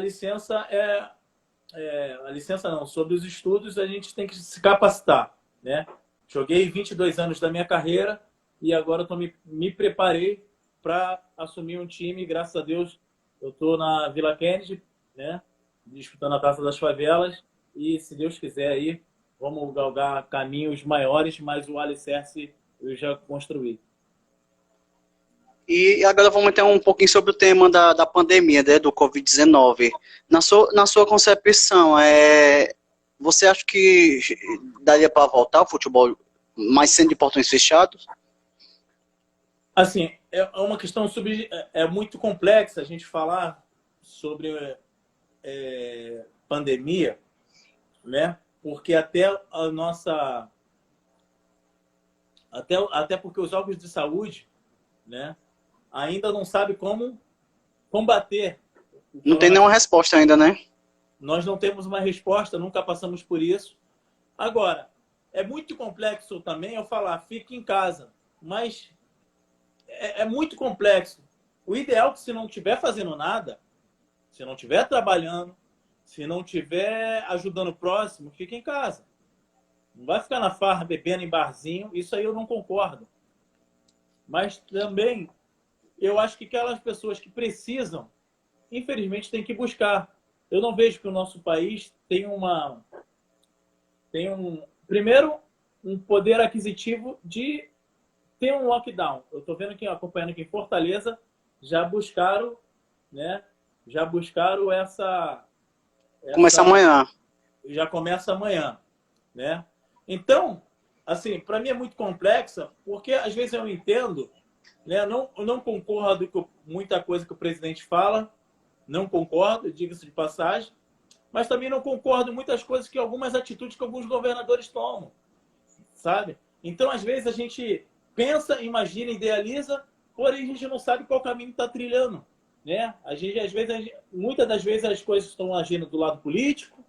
Speaker 2: sobre os estudos, a gente tem que se capacitar, né? Joguei 22 anos da minha carreira e agora me preparei para assumir um time. Graças a Deus, eu estou na Vila Kennedy, né? Disputando a Taça das Favelas, e se Deus quiser aí, vamos galgar caminhos maiores, mas o alicerce eu já construí.
Speaker 1: E agora vamos entrar um pouquinho sobre o tema da pandemia, né, do Covid-19. Na sua concepção, você acha que daria para voltar ao futebol, mas sendo de portões fechados?
Speaker 2: Assim, é uma questão muito complexa a gente falar sobre pandemia, né? Porque até porque os órgãos de saúde, né, ainda não sabe como combater.
Speaker 1: Não tem nenhuma resposta ainda, né?
Speaker 2: Nós não temos uma resposta, nunca passamos por isso. Agora, é muito complexo também eu falar, fique em casa, mas é muito complexo. O ideal é que, se não estiver fazendo nada, se não estiver trabalhando, se não estiver ajudando o próximo, fique em casa. Não vai ficar na farra bebendo em barzinho, isso aí eu não concordo. Mas também eu acho que aquelas pessoas que precisam, infelizmente, têm que buscar. Eu não vejo que o nosso país primeiro, um poder aquisitivo de tem um lockdown. Eu estou vendo aqui, acompanhando aqui em Fortaleza, já buscaram, né? Já buscaram
Speaker 1: Começa amanhã.
Speaker 2: Já começa amanhã, né? Então, assim, para mim é muito complexa, porque às vezes eu entendo, né? Eu não concordo com muita coisa que o presidente fala, não concordo, diga-se de passagem, mas também não concordo com muitas coisas que algumas atitudes que alguns governadores tomam, sabe? Então, às vezes a gente pensa, imagina, idealiza, porém a gente não sabe qual caminho está trilhando, né? A gente, às vezes, muitas das vezes as coisas estão agindo do lado político,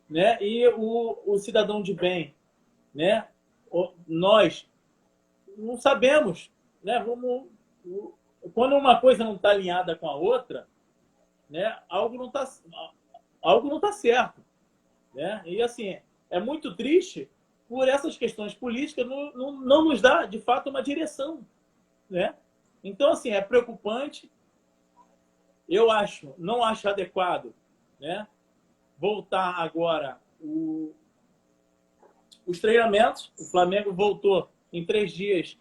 Speaker 2: né? E o cidadão de bem, né? Nós não sabemos, né? Quando uma coisa não está alinhada com a outra, né? Algo não tá certo, né? E assim, é muito triste por essas questões políticas não nos dá, de fato, uma direção, né? Então, assim, é preocupante. Eu não acho adequado, né? Voltar agora os treinamentos. O Flamengo voltou em 3 dias,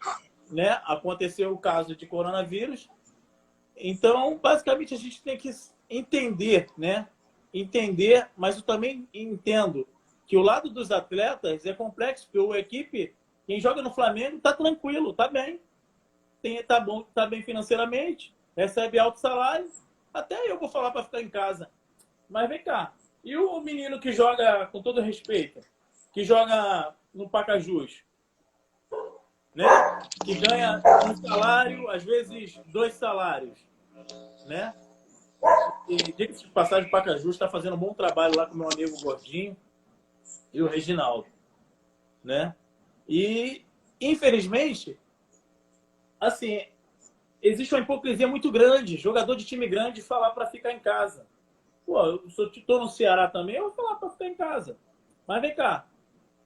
Speaker 2: né? Aconteceu o caso de coronavírus. Então, basicamente, a gente tem que entender, né? Entender, mas eu também entendo que o lado dos atletas é complexo, porque a equipe, quem joga no Flamengo, está tranquilo, está bem. Está bom, está bem financeiramente, recebe alto salário. Até eu vou falar para ficar em casa. Mas vem cá, e o menino que joga, com todo respeito, que joga no Pacajus, né? Que ganha um salário, às vezes 2 salários, né? E diga-se de passagem, o Pacajus está fazendo um bom trabalho lá com o meu amigo Gordinho e o Reginaldo, né? E, infelizmente, assim, existe uma hipocrisia muito grande. Jogador de time grande falar para ficar em casa. Pô, se eu estou no Ceará também, eu vou falar para ficar em casa. Mas vem cá,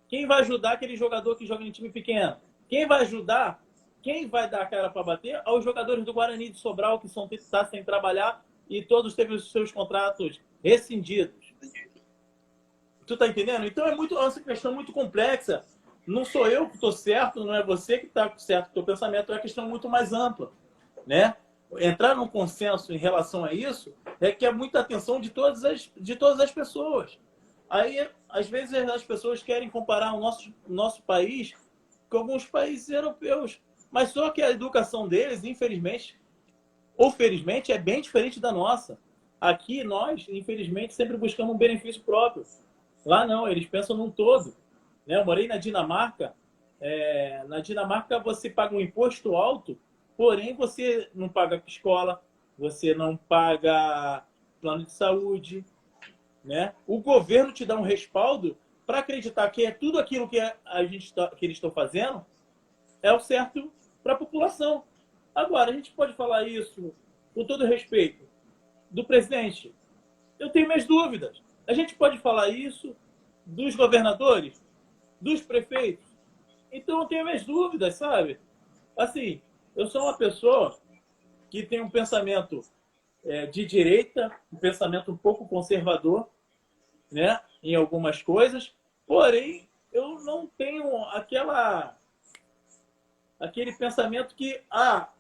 Speaker 2: quem vai ajudar aquele jogador que joga em time pequeno? Quem vai ajudar, quem vai dar a cara para bater aos jogadores do Guarani de Sobral que estão sem trabalhar e todos teve os seus contratos rescindidos. Tu tá entendendo? Então é uma questão muito complexa. Não sou eu que estou certo, não é você que está certo com o teu pensamento, é uma questão muito mais ampla, né? Entrar num consenso em relação a isso requer muita atenção de todas as pessoas. Aí, às vezes, as pessoas querem comparar o nosso país com alguns países europeus, mas só que a educação deles, infelizmente, ou felizmente, é bem diferente da nossa. Aqui, nós, infelizmente, sempre buscamos um benefício próprio. Lá não, eles pensam num todo. Né? Eu morei na Dinamarca. Na Dinamarca, você paga um imposto alto, porém, você não paga escola, você não paga plano de saúde. Né? O governo te dá um respaldo para acreditar que é tudo aquilo que que eles estão fazendo é o certo para a população. Agora, a gente pode falar isso, com todo respeito, do presidente? Eu tenho minhas dúvidas. A gente pode falar isso dos governadores, dos prefeitos? Então, eu tenho minhas dúvidas, sabe? Assim, eu sou uma pessoa que tem um pensamento de direita, um pensamento um pouco conservador, né, em algumas coisas, porém, eu não tenho aquele pensamento que,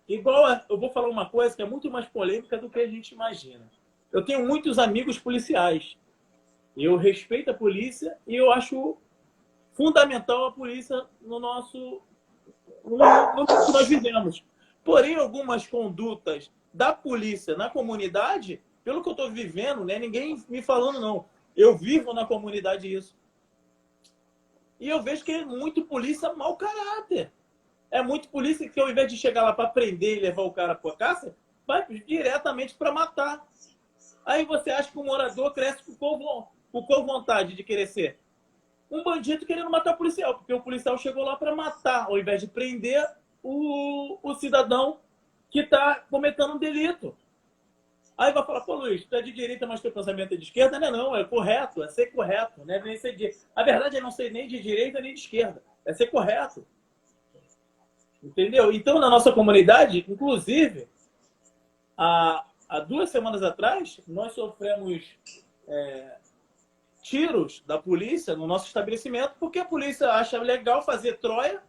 Speaker 2: eu vou falar uma coisa que é muito mais polêmica do que a gente imagina. Eu tenho muitos amigos policiais. Eu respeito a polícia e eu acho fundamental a polícia no que nós vivemos. Porém, algumas condutas da polícia na comunidade, pelo que eu estou vivendo, né, ninguém me falando não. Eu vivo na comunidade isso. E eu vejo que é muito polícia mau caráter. É muito polícia que, ao invés de chegar lá para prender e levar o cara para a caça, vai diretamente para matar. Aí você acha que o morador cresce com qual vontade de querer ser? Um bandido querendo matar o policial, porque o policial chegou lá para matar, ao invés de prender o cidadão que está cometendo um delito. Aí vai falar, pô, Luiz, tu é de direita, mas teu pensamento é de esquerda? Não, é correto, é ser correto. Né? Nem ser de... A verdade é não ser nem de direita nem de esquerda, é ser correto. Entendeu? Então, na nossa comunidade, inclusive, há 2 semanas atrás, nós sofremos tiros da polícia no nosso estabelecimento, porque a polícia acha legal fazer troia,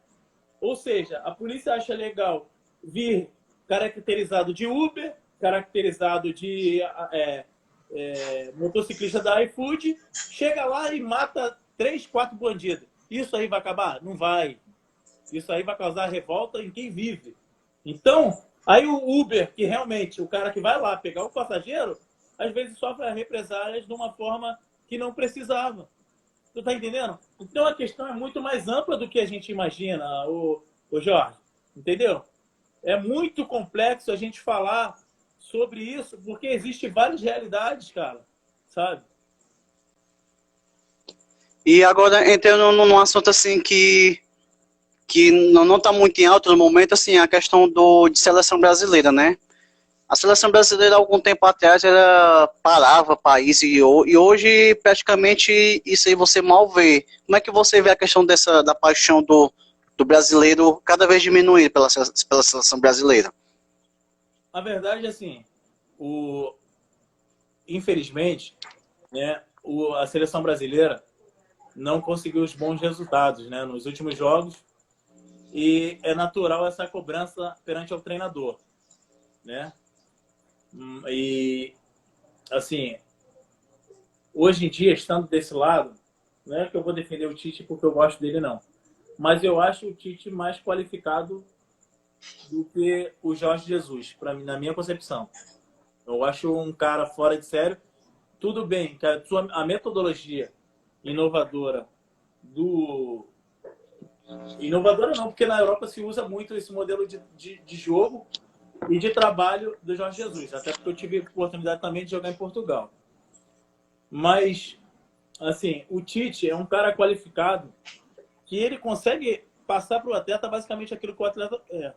Speaker 2: Ou seja, a polícia acha legal vir caracterizado de Uber, caracterizado de motociclista da iFood, chega lá e mata 3, 4 bandidos. Isso aí vai acabar? Não vai. Isso aí vai causar revolta em quem vive. Então, aí o Uber, que realmente, o cara que vai lá pegar o passageiro, às vezes sofre represálias de uma forma que não precisava. Tu tá entendendo? Então a questão é muito mais ampla do que a gente imagina, o Jorge. Entendeu? É muito complexo a gente falar sobre isso, porque existem várias realidades, cara. Sabe?
Speaker 1: E agora, entrando num assunto assim que não está muito em alta no momento, assim, a questão de seleção brasileira, né? A seleção brasileira, algum tempo atrás, ela parava país e hoje, praticamente, isso aí você mal vê. Como é que você vê a questão da paixão do brasileiro cada vez diminuir pela seleção brasileira?
Speaker 2: A verdade é assim, infelizmente, né, a seleção brasileira não conseguiu os bons resultados, né, nos últimos jogos, e é natural essa cobrança perante ao treinador, né? E assim, hoje em dia, estando desse lado, não é que eu vou defender o Tite porque eu gosto dele, não, mas eu acho o Tite mais qualificado do que o Jorge Jesus, para mim, na minha concepção. Eu acho um cara fora de sério. Tudo bem, que a metodologia inovadora do... Inovadora não, porque na Europa se usa muito esse modelo de jogo e de trabalho do Jorge Jesus, até porque eu tive a oportunidade também de jogar em Portugal. Mas, assim, o Tite é um cara qualificado que ele consegue passar para o atleta basicamente aquilo que o atleta é.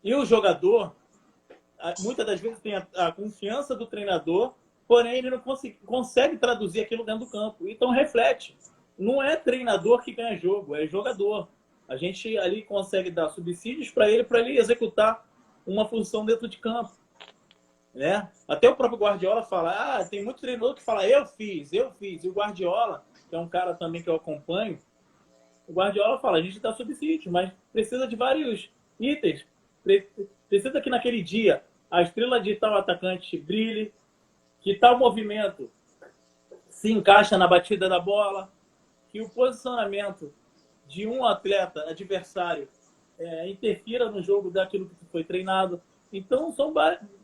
Speaker 2: E o jogador, muitas das vezes, tem a confiança do treinador, porém ele não consegue traduzir aquilo dentro do campo. Então reflete. Não é treinador que ganha jogo, é jogador. A gente ali consegue dar subsídios para ele executar uma função dentro de campo. Né? Até o próprio Guardiola fala, tem muito treinador que fala, eu fiz. E o Guardiola, que é um cara também que eu acompanho, o Guardiola fala, a gente dá subsídio, mas precisa de vários itens. Precisa que naquele dia a estrela de tal atacante brilhe, que tal movimento se encaixa na batida da bola, que o posicionamento de um atleta adversário interfira no jogo daquilo que foi treinado. Então,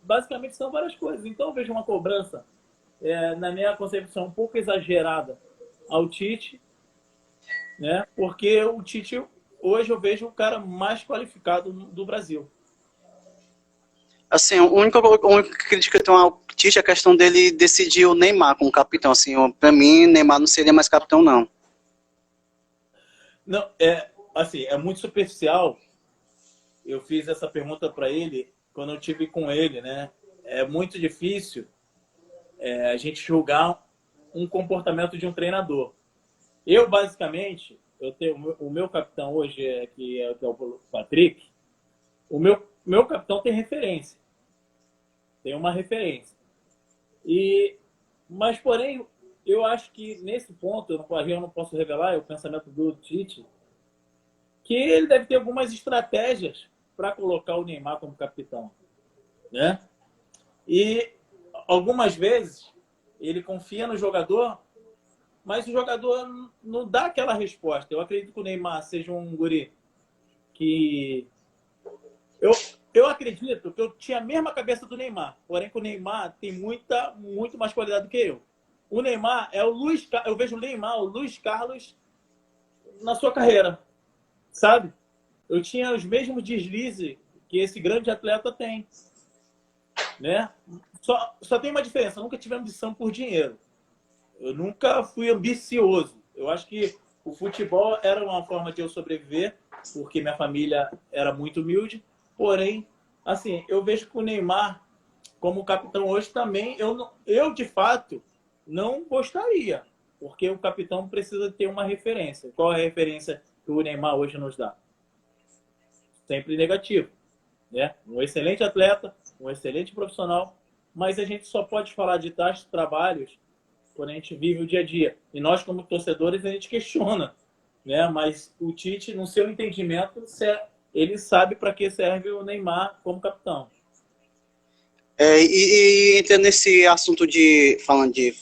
Speaker 2: basicamente, são várias coisas. Então, eu vejo uma cobrança, na minha concepção, um pouco exagerada ao Tite, né? Porque o Tite, hoje, eu vejo o cara mais qualificado do Brasil.
Speaker 1: Assim, a única crítica que eu tenho ao Tite é a questão dele decidir o Neymar como capitão. Assim, para mim, Neymar não seria mais capitão, não.
Speaker 2: Não, assim, é muito superficial. Eu fiz essa pergunta para ele quando eu tive com ele, né? É muito difícil a gente julgar um comportamento de um treinador. Eu, basicamente, eu tenho o meu capitão hoje, que é o Patrick. O meu capitão tem referência. Tem uma referência. Mas, porém, eu acho que nesse ponto, eu não posso revelar, é o pensamento do Tite, que ele deve ter algumas estratégias para colocar o Neymar como capitão. Né? E algumas vezes ele confia no jogador, mas o jogador não dá aquela resposta. Eu acredito que o Neymar seja um guri que... Eu acredito que eu tinha a mesma cabeça do Neymar, porém que o Neymar tem muito mais qualidade do que eu. O Neymar é o Luiz... Eu vejo o Neymar, o Luiz Carlos, na sua carreira, sabe? Eu tinha os mesmos deslizes que esse grande atleta tem. Né? Só tem uma diferença, eu nunca tive ambição por dinheiro. Eu nunca fui ambicioso. Eu acho que o futebol era uma forma de eu sobreviver, porque minha família era muito humilde. Porém, assim, eu vejo que o Neymar, como capitão hoje também, eu de fato não gostaria, porque o capitão precisa ter uma referência. Qual é a referência que o Neymar hoje nos dá? Sempre negativo. Né? Um excelente atleta, um excelente profissional, mas a gente só pode falar de tais trabalhos quando a gente vive o dia a dia. E nós, como torcedores, a gente questiona. né? Mas o Tite, no seu entendimento, ele sabe para que serve o Neymar como capitão.
Speaker 1: E entrando nesse assunto falando de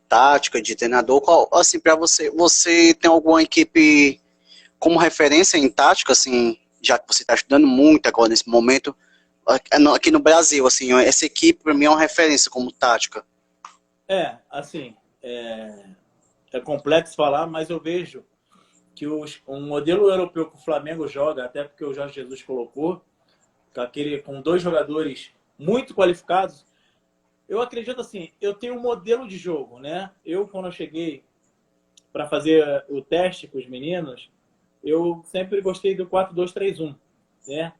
Speaker 1: tática, de treinador, assim, para você tem alguma equipe como referência em tática, assim, já que você está estudando muito agora nesse momento, aqui no Brasil, assim, essa equipe para mim é uma referência como tática.
Speaker 2: Assim, é complexo falar, mas eu vejo que um modelo europeu que o Flamengo joga, até porque o Jorge Jesus colocou, com 2 jogadores muito qualificados, eu acredito assim, eu tenho um modelo de jogo, né? Eu, quando eu cheguei para fazer o teste com os meninos, eu sempre gostei do 4-2-3-1, né?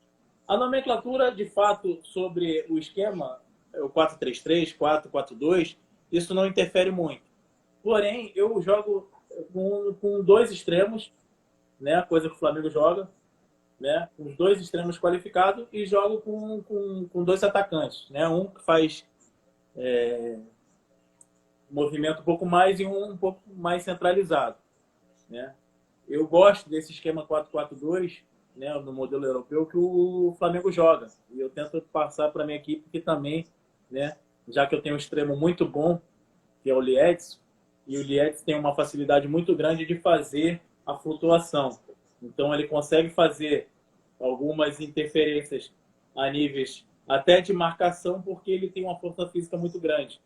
Speaker 2: A nomenclatura, de fato, sobre o esquema, o 4-3-3, 4-4-2, isso não interfere muito. Porém, eu jogo com 2 extremos, né? Coisa que o Flamengo joga, né? Com os 2 extremos qualificados, e jogo com 2 atacantes, né? Um que faz movimento um pouco mais e um pouco mais centralizado, né? Eu gosto desse esquema 4-4-2, né, no modelo europeu que o Flamengo joga. E eu tento passar para a minha equipe que também, né, já que eu tenho um extremo muito bom, que é o Lietz, e o Lietz tem uma facilidade muito grande de fazer a flutuação. Então ele consegue fazer algumas interferências a níveis até de marcação, porque ele tem uma força física muito grande.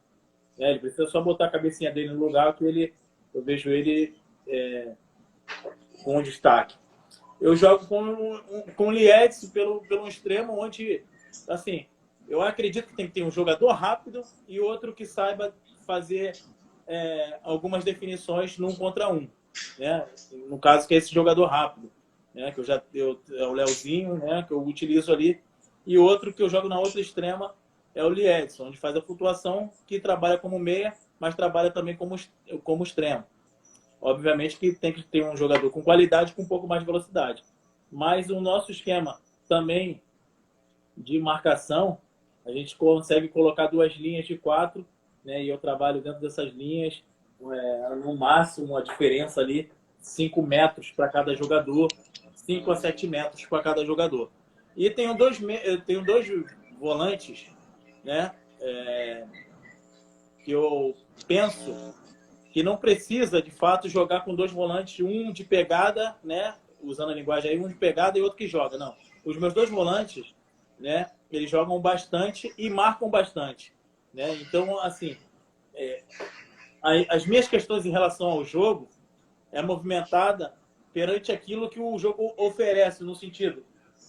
Speaker 2: Ele precisa só botar a cabecinha dele no lugar que eu vejo ele com destaque. Eu jogo com o Lietz pelo extremo, onde, assim, eu acredito que tem que ter um jogador rápido e outro que saiba fazer algumas definições num contra um, né? No caso, que é esse jogador rápido, né? Que é o Leozinho, né? Que eu utilizo ali, e outro que eu jogo na outra extrema é o Lietz, onde faz a flutuação, que trabalha como meia, mas trabalha também como extremo. Obviamente que tem que ter um jogador com qualidade, com um pouco mais de velocidade. Mas o nosso esquema também de marcação, a gente consegue colocar 2 linhas de 4, né? E eu trabalho dentro dessas linhas, no máximo a diferença ali, 5 metros para cada jogador, 5 a 7 metros para cada jogador. E tenho dois volantes, né? Que eu penso que não precisa, de fato, jogar com 2 volantes, um de pegada, né? Usando a linguagem aí, um de pegada e outro que joga. Não. Os meus 2 volantes, né? Eles jogam bastante e marcam bastante, né? Então, assim, as minhas questões em relação ao jogo é movimentada perante aquilo que o jogo oferece, no sentido,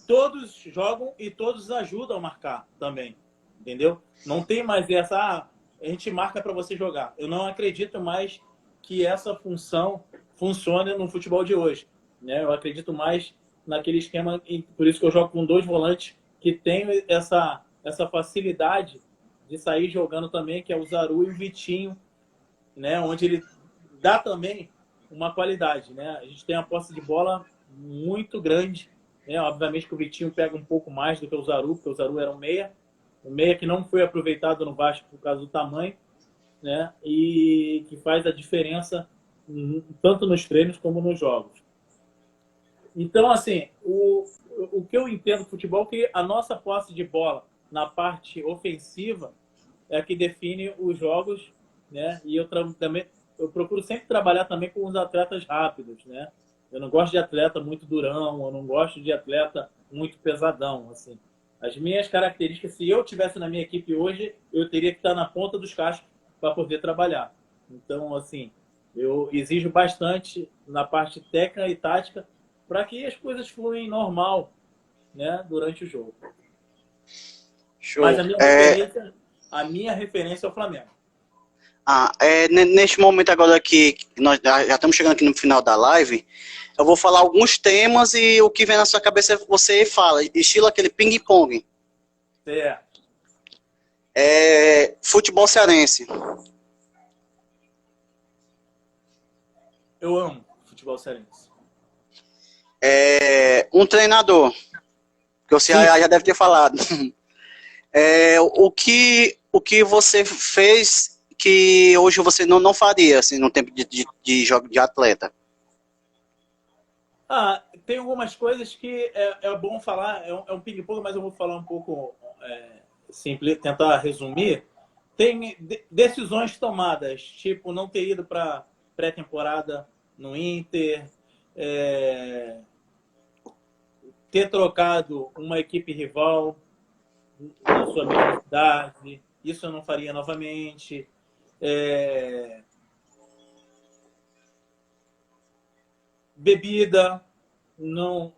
Speaker 2: todos jogam e todos ajudam a marcar também, entendeu? Não tem mais essa, a gente marca para você jogar. Eu não acredito mais que essa função funcione no futebol de hoje, né? Eu acredito mais naquele esquema, por isso que eu jogo com 2 volantes que tem essa facilidade de sair jogando também, que é o Zaru e o Vitinho, né? Onde ele dá também uma qualidade, né? A gente tem uma posse de bola muito grande, né? Obviamente que o Vitinho pega um pouco mais do que o Zaru, porque o Zaru era um meia que não foi aproveitado no Vasco por causa do tamanho, né? E que faz a diferença tanto nos treinos como nos jogos. Então, assim, o que eu entendo do futebol é que a nossa posse de bola na parte ofensiva é a que define os jogos, né? E eu procuro sempre trabalhar também com os atletas rápidos, né? Eu não gosto de atleta muito durão, eu não gosto de atleta muito pesadão, assim. As minhas características, se eu tivesse na minha equipe hoje, eu teria que estar na ponta dos cascos para poder trabalhar. Então, assim, eu exijo bastante na parte técnica e tática para que as coisas fluem normal, né, durante o jogo.
Speaker 1: Show.
Speaker 2: Mas a minha referência é o Flamengo.
Speaker 1: Neste momento agora que nós já estamos chegando aqui no final da live, eu vou falar alguns temas e o que vem na sua cabeça você fala, estilo aquele ping-pong.
Speaker 2: Certo.
Speaker 1: Futebol cearense.
Speaker 2: Eu amo futebol cearense.
Speaker 1: Um treinador, que você já deve ter falado. O que você fez que hoje você não faria, assim, no tempo de jogo de atleta?
Speaker 2: Tem algumas coisas que é bom falar, é um ping-pong, mas eu vou falar um pouco simples, tentar resumir. Tem decisões tomadas, tipo não ter ido para pré-temporada no Inter, ter trocado uma equipe rival na sua mesma cidade, isso eu não faria novamente. Bebida, não,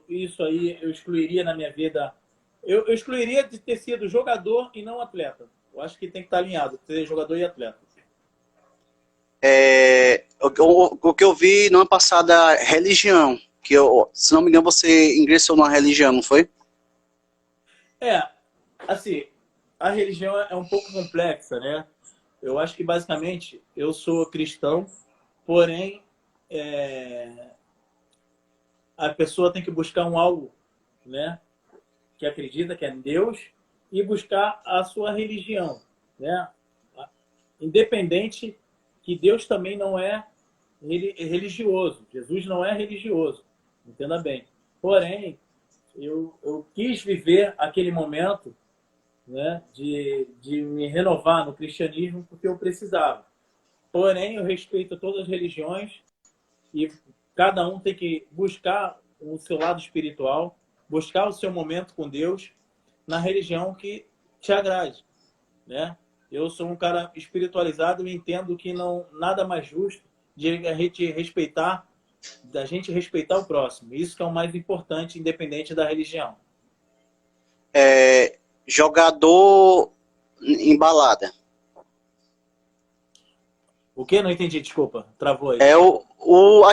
Speaker 2: isso aí eu excluiria na minha vida. Eu excluiria de ter sido jogador e não atleta. Eu acho que tem que estar alinhado, ser jogador e atleta.
Speaker 1: O que eu vi no ano passado, a religião, que se não me engano, você ingressou numa religião, não foi?
Speaker 2: Assim, a religião é um pouco complexa, né? Eu acho que basicamente eu sou cristão, porém a pessoa tem que buscar um algo, né? Que acredita que é Deus e buscar a sua religião, né? Independente que Deus também não é religioso, Jesus não é religioso, entenda bem. Porém, eu quis viver aquele momento, né, de me renovar no cristianismo porque eu precisava. Porém, eu respeito todas as religiões e cada um tem que buscar o seu lado espiritual, buscar o seu momento com Deus na religião que te agrade, né? Eu sou um cara espiritualizado e entendo que não nada mais justo de a gente respeitar, da gente respeitar o próximo. Isso que é o mais importante, independente da religião.
Speaker 1: Jogador em balada.
Speaker 2: O quê? Não entendi, desculpa. Travou aí.
Speaker 1: O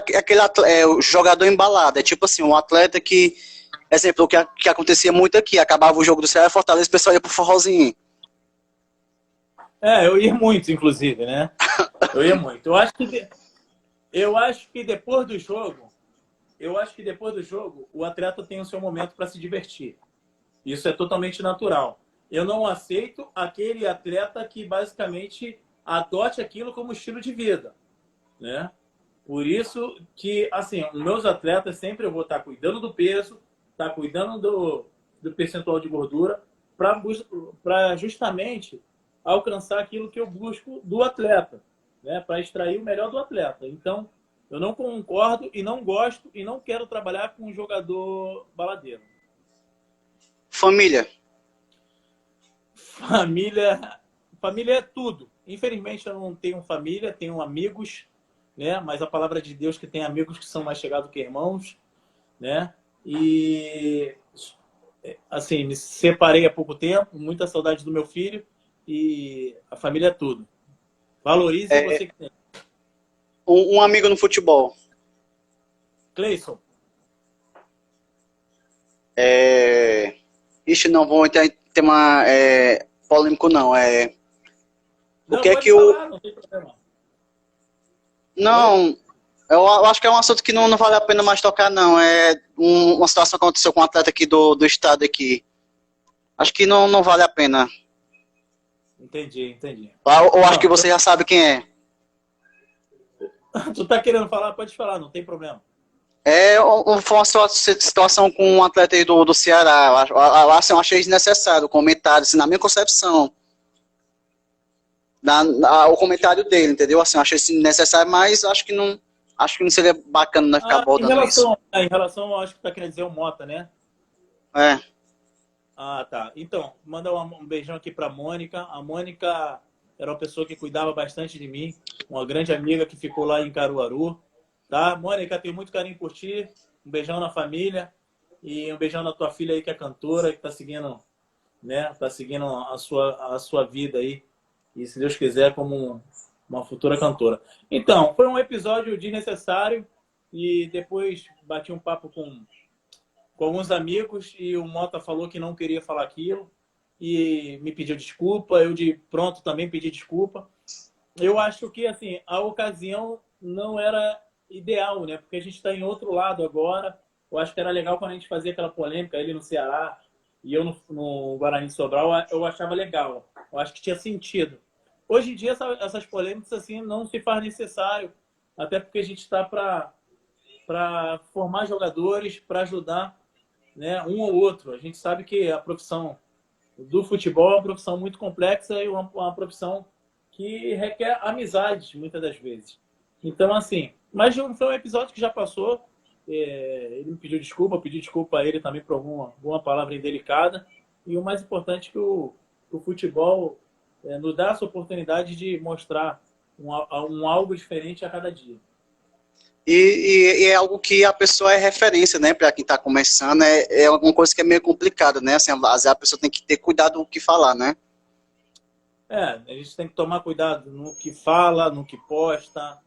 Speaker 1: jogador em balada. É tipo assim, um atleta que, exemplo, que acontecia muito aqui, acabava o jogo do Ceará e Fortaleza, o pessoal ia pro forrozinho.
Speaker 2: Eu ia muito, inclusive, né? Eu ia muito. Eu acho que depois do jogo, o atleta tem o seu momento para se divertir. Isso é totalmente natural. Eu não aceito aquele atleta que basicamente adote aquilo como estilo de vida, né? Por isso que, assim, os meus atletas sempre eu vou estar cuidando do peso, estar cuidando do percentual de gordura, para justamente alcançar aquilo que eu busco do atleta, né? Para extrair o melhor do atleta. Então, eu não concordo e não gosto e não quero trabalhar com um jogador baladeiro.
Speaker 1: Família.
Speaker 2: Família é tudo. Infelizmente eu não tenho família, tenho amigos, né? Mas a palavra de Deus que tem amigos que são mais chegados que irmãos, né? E assim, me separei há pouco tempo, muita saudade do meu filho e a família é tudo. Valorize você que tem.
Speaker 1: Um amigo no futebol.
Speaker 2: Cleison.
Speaker 1: Ixi, não vou entrar em tema polêmico, não.
Speaker 2: Não,
Speaker 1: o que é
Speaker 2: pode
Speaker 1: que
Speaker 2: falar, não tem problema.
Speaker 1: Não, eu acho que é um assunto que não vale a pena mais tocar, não. Uma situação que aconteceu com um atleta aqui do estado aqui. Acho que não vale a pena.
Speaker 2: Entendi.
Speaker 1: Eu acho que você já sabe quem é.
Speaker 2: Tu tá querendo falar? Pode falar, não tem problema.
Speaker 1: Foi uma situação com um atleta aí do Ceará. Eu achei desnecessário o comentário, assim, na minha concepção. O comentário dele, entendeu? Assim, eu achei desnecessário, mas acho que não seria bacana, né, ficar abordando isso.
Speaker 2: Em relação, acho que tá querendo dizer o Mota, né? Tá. Então, mandar um beijão aqui pra Mônica. A Mônica era uma pessoa que cuidava bastante de mim, uma grande amiga que ficou lá em Caruaru. Tá? Mônica, tenho muito carinho por ti. Um beijão na família e um beijão na tua filha aí que é cantora, que tá seguindo, né? Tá seguindo a sua vida aí. E se Deus quiser, como uma futura cantora. Então, foi um episódio desnecessário e depois bati um papo com alguns amigos e o Mota falou que não queria falar aquilo e me pediu desculpa. Eu de pronto também pedi desculpa. Eu acho que assim a ocasião não era ideal, né? Porque a gente está em outro lado agora. Eu acho que era legal quando a gente fazia aquela polêmica, ele no Ceará e eu no Guarani de Sobral, eu achava legal. Eu acho que tinha sentido. Hoje em dia, essas polêmicas assim não se faz necessário, até porque a gente está para para formar jogadores, para ajudar, né, um ou outro. A gente sabe que a profissão do futebol é uma profissão muito complexa e uma profissão que requer amizades, muitas das vezes. Então, assim, mas foi um episódio que já passou. Ele me pediu desculpa, eu pedi desculpa a ele também por alguma palavra indelicada. E o mais importante é que o futebol nos dá essa oportunidade de mostrar um algo diferente a cada dia.
Speaker 1: E é algo que a pessoa é referência, né? Para quem está começando, é alguma coisa que é meio complicada, né? Assim, às vezes a pessoa tem que ter cuidado do que falar, né?
Speaker 2: A gente tem que tomar cuidado no que fala, no que posta,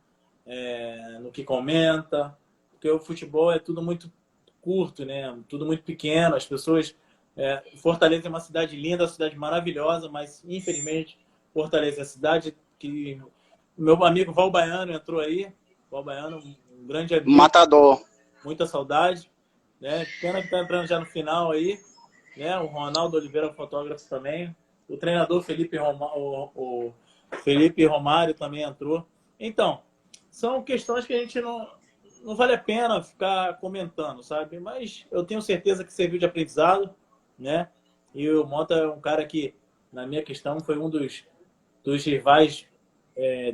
Speaker 2: no que comenta, porque o futebol é tudo muito curto, né? Tudo muito pequeno. As pessoas... Fortaleza é uma cidade linda, uma cidade maravilhosa, mas infelizmente Fortaleza é a cidade que... Meu amigo Val Baiano entrou aí. Val Baiano, um grande amigo.
Speaker 1: Matador.
Speaker 2: Muita saudade. Né? Pena que está entrando já no final aí. Né? O Ronaldo Oliveira, fotógrafo também. O treinador Felipe Romário também entrou. Então, são questões que a gente não vale a pena ficar comentando, sabe? Mas eu tenho certeza que serviu de aprendizado, né? E o Mota é um cara que, na minha questão, foi um dos rivais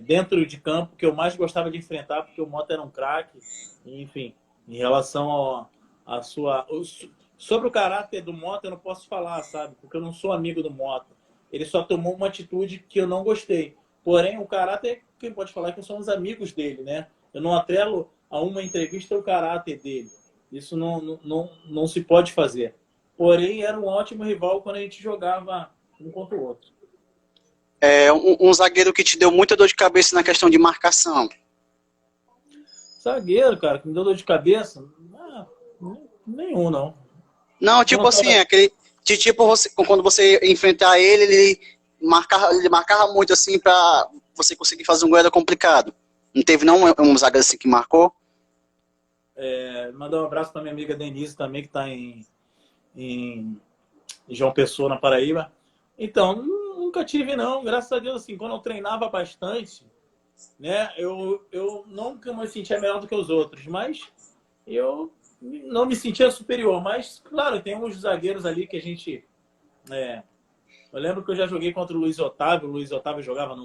Speaker 2: dentro de campo que eu mais gostava de enfrentar, porque o Mota era um craque. Enfim, em relação a sua... Sobre o caráter do Mota, eu não posso falar, sabe? Porque eu não sou amigo do Mota. Ele só tomou uma atitude que eu não gostei. Porém, o caráter, quem pode falar é que somos amigos dele, né? Eu não atrelo a uma entrevista o caráter dele. Isso não se pode fazer. Porém, era um ótimo rival quando a gente jogava um contra o outro.
Speaker 1: Um zagueiro que te deu muita dor de cabeça na questão de marcação.
Speaker 2: Zagueiro, cara, que me deu dor de cabeça? Nenhum, não.
Speaker 1: Não, tipo assim, aquele... Tipo, quando você enfrentar ele marcava muito assim pra você conseguir fazer um gol, era complicado. Não teve não um zagueiro assim que marcou?
Speaker 2: Mandar um abraço pra minha amiga Denise também, que tá em João Pessoa, na Paraíba. Então, nunca tive não, graças a Deus, assim, quando eu treinava bastante, né, eu nunca me sentia melhor do que os outros, mas eu não me sentia superior. Mas, claro, tem uns zagueiros ali que a gente... eu lembro que eu já joguei contra o Luiz Otávio jogava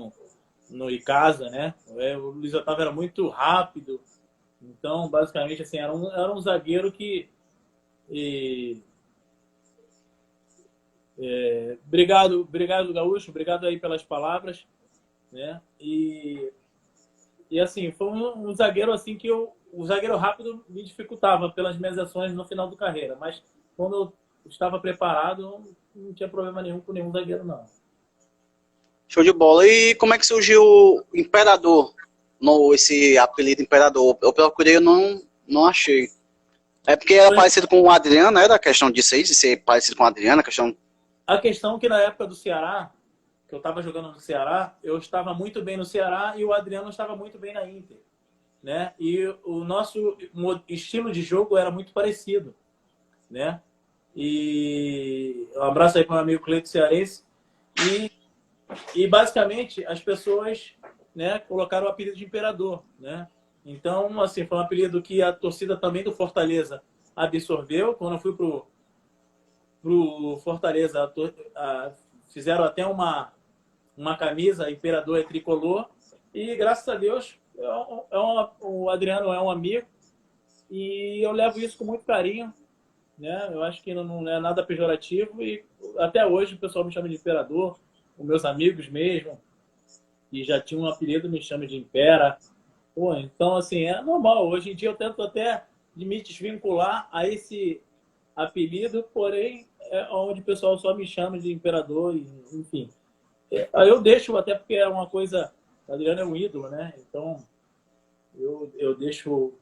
Speaker 2: no Icasa, né? O Luiz Otávio era muito rápido, então, basicamente, assim, era um zagueiro que... Obrigado, Gaúcho, obrigado aí pelas palavras, né? E assim, foi um zagueiro assim que o zagueiro rápido me dificultava pelas minhas ações no final da carreira, mas quando eu estava preparado, não tinha problema nenhum com nenhum zagueiro, não.
Speaker 1: Show de bola. E como é que surgiu o Imperador? Esse apelido Imperador? Eu procurei, eu não achei. É porque era parecido com o Adriano, era a questão disso aí, de ser parecido com o Adriano,
Speaker 2: A questão é que na época do Ceará, que eu estava jogando no Ceará, eu estava muito bem no Ceará e o Adriano estava muito bem na Inter, né? E o nosso estilo de jogo era muito parecido, né? E um abraço aí para o meu amigo Cleito Cearense. E basicamente as pessoas, né, colocaram o apelido de Imperador, né? Então, assim, foi um apelido que a torcida também do Fortaleza absorveu. Quando eu fui pro Fortaleza, fizeram até uma camisa Imperador Tricolor. E graças a Deus, o Adriano é um amigo e eu levo isso com muito carinho, né? Eu acho que não é nada pejorativo e até hoje o pessoal me chama de Imperador, os meus amigos mesmo, que já tinham um apelido, me chamam de Impera. Pô, então, assim, é normal. Hoje em dia eu tento até me desvincular a esse apelido, porém é onde o pessoal só me chama de Imperador, enfim. Aí eu deixo, até porque é uma coisa... O Adriano é um ídolo, né? Então, eu deixo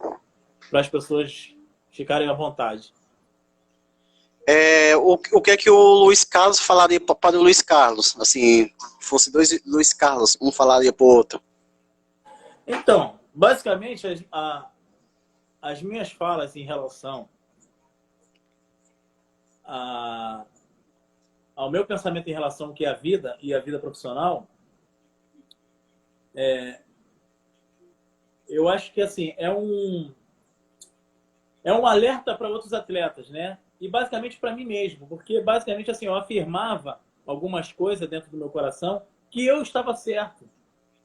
Speaker 2: para as pessoas ficarem à vontade.
Speaker 1: O que é que o Luiz Carlos falaria para o Luiz Carlos? Assim, fosse dois Luiz Carlos, um falaria para o outro.
Speaker 2: Então, basicamente, as minhas falas em relação ao meu pensamento em relação ao que é a vida e a vida profissional, eu acho que assim, é um alerta para outros atletas, né? E basicamente para mim mesmo, porque basicamente assim, eu afirmava algumas coisas dentro do meu coração que eu estava certo.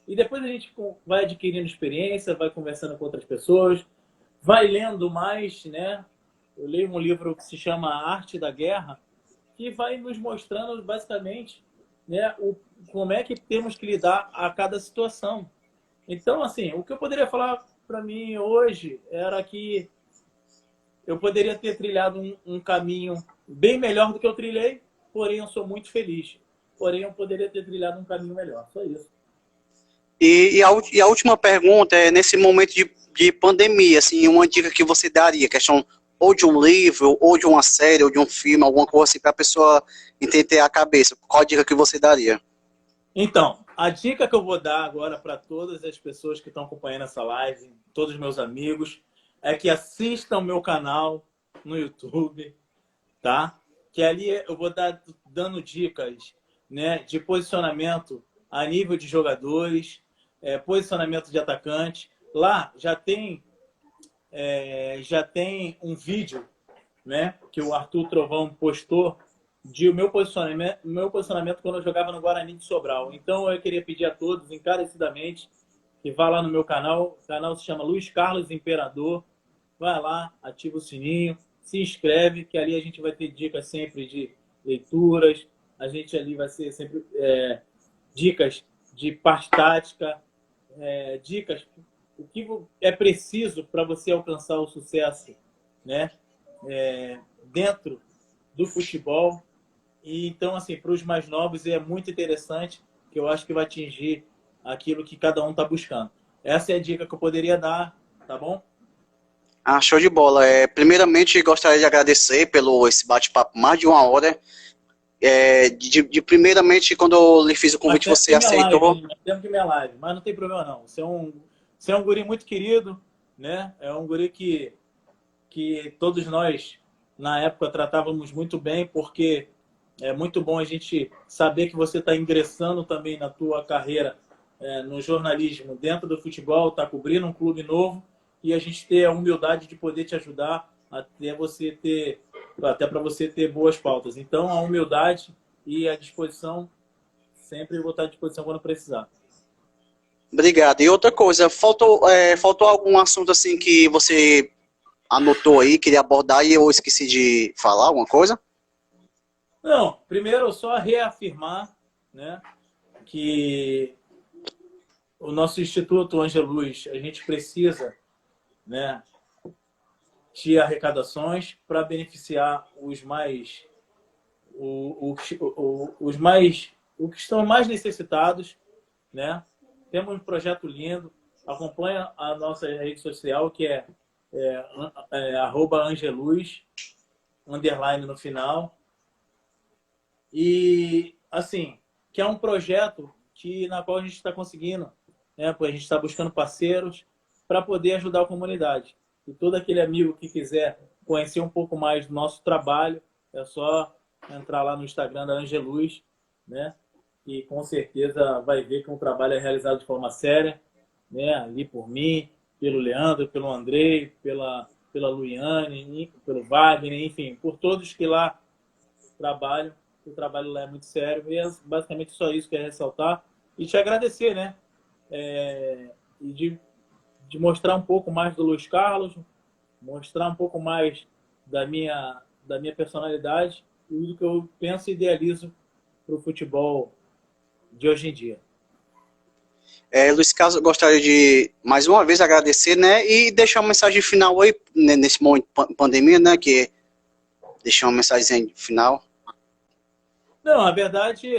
Speaker 2: E depois a gente vai adquirindo experiência, vai conversando com outras pessoas, vai lendo mais, né? Eu leio um livro que se chama A Arte da Guerra, que vai nos mostrando basicamente, né, como é que temos que lidar a cada situação. Então, assim, o que eu poderia falar para mim hoje era que eu poderia ter trilhado um caminho bem melhor do que eu trilhei, porém eu sou muito feliz. Porém, eu poderia ter trilhado um caminho melhor. Só isso.
Speaker 1: E a última pergunta é, nesse momento de pandemia, assim, uma dica que você daria, questão ou de um livro, ou de uma série, ou de um filme, alguma coisa assim, para a pessoa entender a cabeça. Qual a dica que você daria?
Speaker 2: Então, a dica que eu vou dar agora para todas as pessoas que estão acompanhando essa live, todos os meus amigos, é que assistam meu canal no YouTube, tá? Que ali eu vou dando dicas, né, de posicionamento a nível de jogadores, posicionamento de atacante. Lá já tem um vídeo, né, que o Arthur Trovão postou de o meu posicionamento quando eu jogava no Guarani de Sobral. Então eu queria pedir a todos encarecidamente que vá lá no meu canal. O canal se chama Luiz Carlos Imperador. Vai lá, ativa o sininho, se inscreve, que ali a gente vai ter dicas sempre de leituras, a gente ali vai ser sempre dicas de parte tática, dicas, o que é preciso para você alcançar o sucesso, né? Dentro do futebol. E então, assim, para os mais novos é muito interessante, que eu acho que vai atingir aquilo que cada um está buscando. Essa é a dica que eu poderia dar, tá bom?
Speaker 1: Ah, show de bola. Primeiramente, gostaria de agradecer pelo esse bate-papo, mais de uma hora. Primeiramente, quando eu lhe fiz o
Speaker 2: Faz
Speaker 1: convite,
Speaker 2: tempo
Speaker 1: você
Speaker 2: que minha live,
Speaker 1: aceitou.
Speaker 2: hein? Faz tempo que minha live, mas não tem problema não. Você é um guri muito querido, né? É um guri que todos nós, na época, tratávamos muito bem, porque é muito bom a gente saber que você está ingressando também na tua carreira no jornalismo dentro do futebol, está cobrindo um clube novo e a gente ter a humildade de poder te ajudar até para você ter boas pautas. Então, a humildade e a disposição, sempre vou estar à disposição quando precisar.
Speaker 1: Obrigado. E outra coisa, faltou algum assunto assim que você anotou aí, queria abordar e eu esqueci de falar alguma coisa?
Speaker 2: Não, primeiro só reafirmar, né, que o nosso Instituto Angelus, a gente precisa, né, de arrecadações para beneficiar os que estão mais necessitados, né? Temos um projeto lindo, acompanha a nossa rede social, que @angeluz, underline no final. E, assim, que é um projeto na qual a gente está conseguindo, né? A gente está buscando parceiros para poder ajudar a comunidade. E todo aquele amigo que quiser conhecer um pouco mais do nosso trabalho, é só entrar lá no Instagram da Angeluz, né? E com certeza vai ver que o trabalho é realizado de forma séria, né? Ali por mim, pelo Leandro, pelo Andrei, pela Luiane, pelo Wagner, enfim, por todos que lá trabalham. O trabalho lá é muito sério. E é basicamente só isso que eu quero ressaltar. E te agradecer, né? E de mostrar um pouco mais do Luiz Carlos, mostrar um pouco mais da minha personalidade e do que eu penso e idealizo para o futebol de hoje em dia.
Speaker 1: Luiz Carlos, eu gostaria de mais uma vez agradecer, né? E deixar uma mensagem final aí, né, nesse momento de pandemia, né? Que deixar uma mensagem final.
Speaker 2: Não, a verdade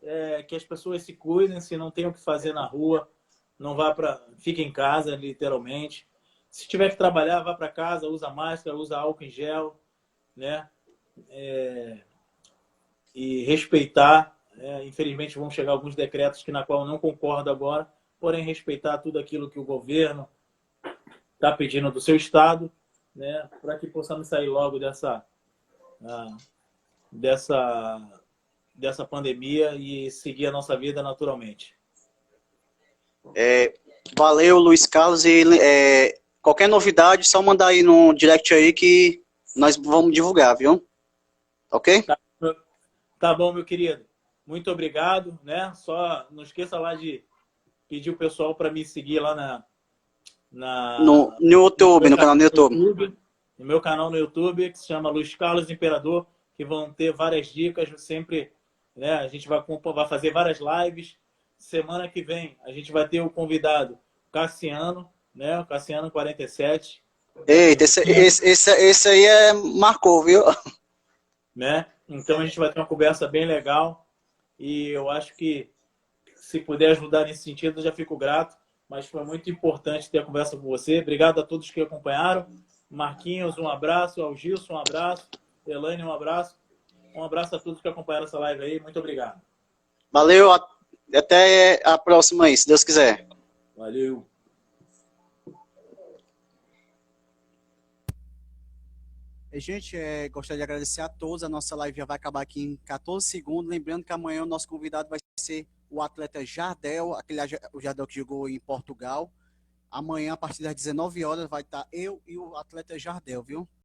Speaker 2: é que as pessoas se cuidem, se não tem o que fazer na rua, não vá fique em casa, literalmente. Se tiver que trabalhar, vá para casa, usa máscara, usa álcool em gel, né? E respeitar. Infelizmente vão chegar alguns decretos na qual eu não concordo agora, porém respeitar tudo aquilo que o governo está pedindo do seu estado, né? Para que possamos sair logo dessa pandemia e seguir a nossa vida naturalmente.
Speaker 1: Valeu, Luiz Carlos, e Qualquer novidade, só mandar aí no direct aí que nós vamos divulgar, viu? Ok?
Speaker 2: Tá bom, meu querido. Muito obrigado, né? Só não esqueça lá de pedir o pessoal para me seguir lá
Speaker 1: No YouTube, no canal do YouTube.
Speaker 2: No meu canal no YouTube, que se chama Luiz Carlos Imperador, que vão ter várias dicas sempre, né? A gente vai fazer várias lives. Semana que vem a gente vai ter o convidado Cassiano, né? O Cassiano 47.
Speaker 1: Eita, esse aí marcou, viu?
Speaker 2: Né? Então a gente vai ter uma conversa bem legal e eu acho que se puder ajudar nesse sentido, eu já fico grato, mas foi muito importante ter a conversa com você. Obrigado a todos que acompanharam. Marquinhos, um abraço. Ao Gilson, um abraço. Elaine, um abraço. Um abraço a todos que acompanharam essa live aí. Muito obrigado.
Speaker 1: Valeu, até a próxima aí, se Deus quiser.
Speaker 2: Valeu.
Speaker 1: Gente, gostaria de agradecer a todos. A nossa live já vai acabar aqui em 14 segundos. Lembrando que amanhã o nosso convidado vai ser o atleta Jardel, o Jardel que jogou em Portugal. Amanhã, a partir das 19 horas, vai estar eu e o atleta Jardel, viu?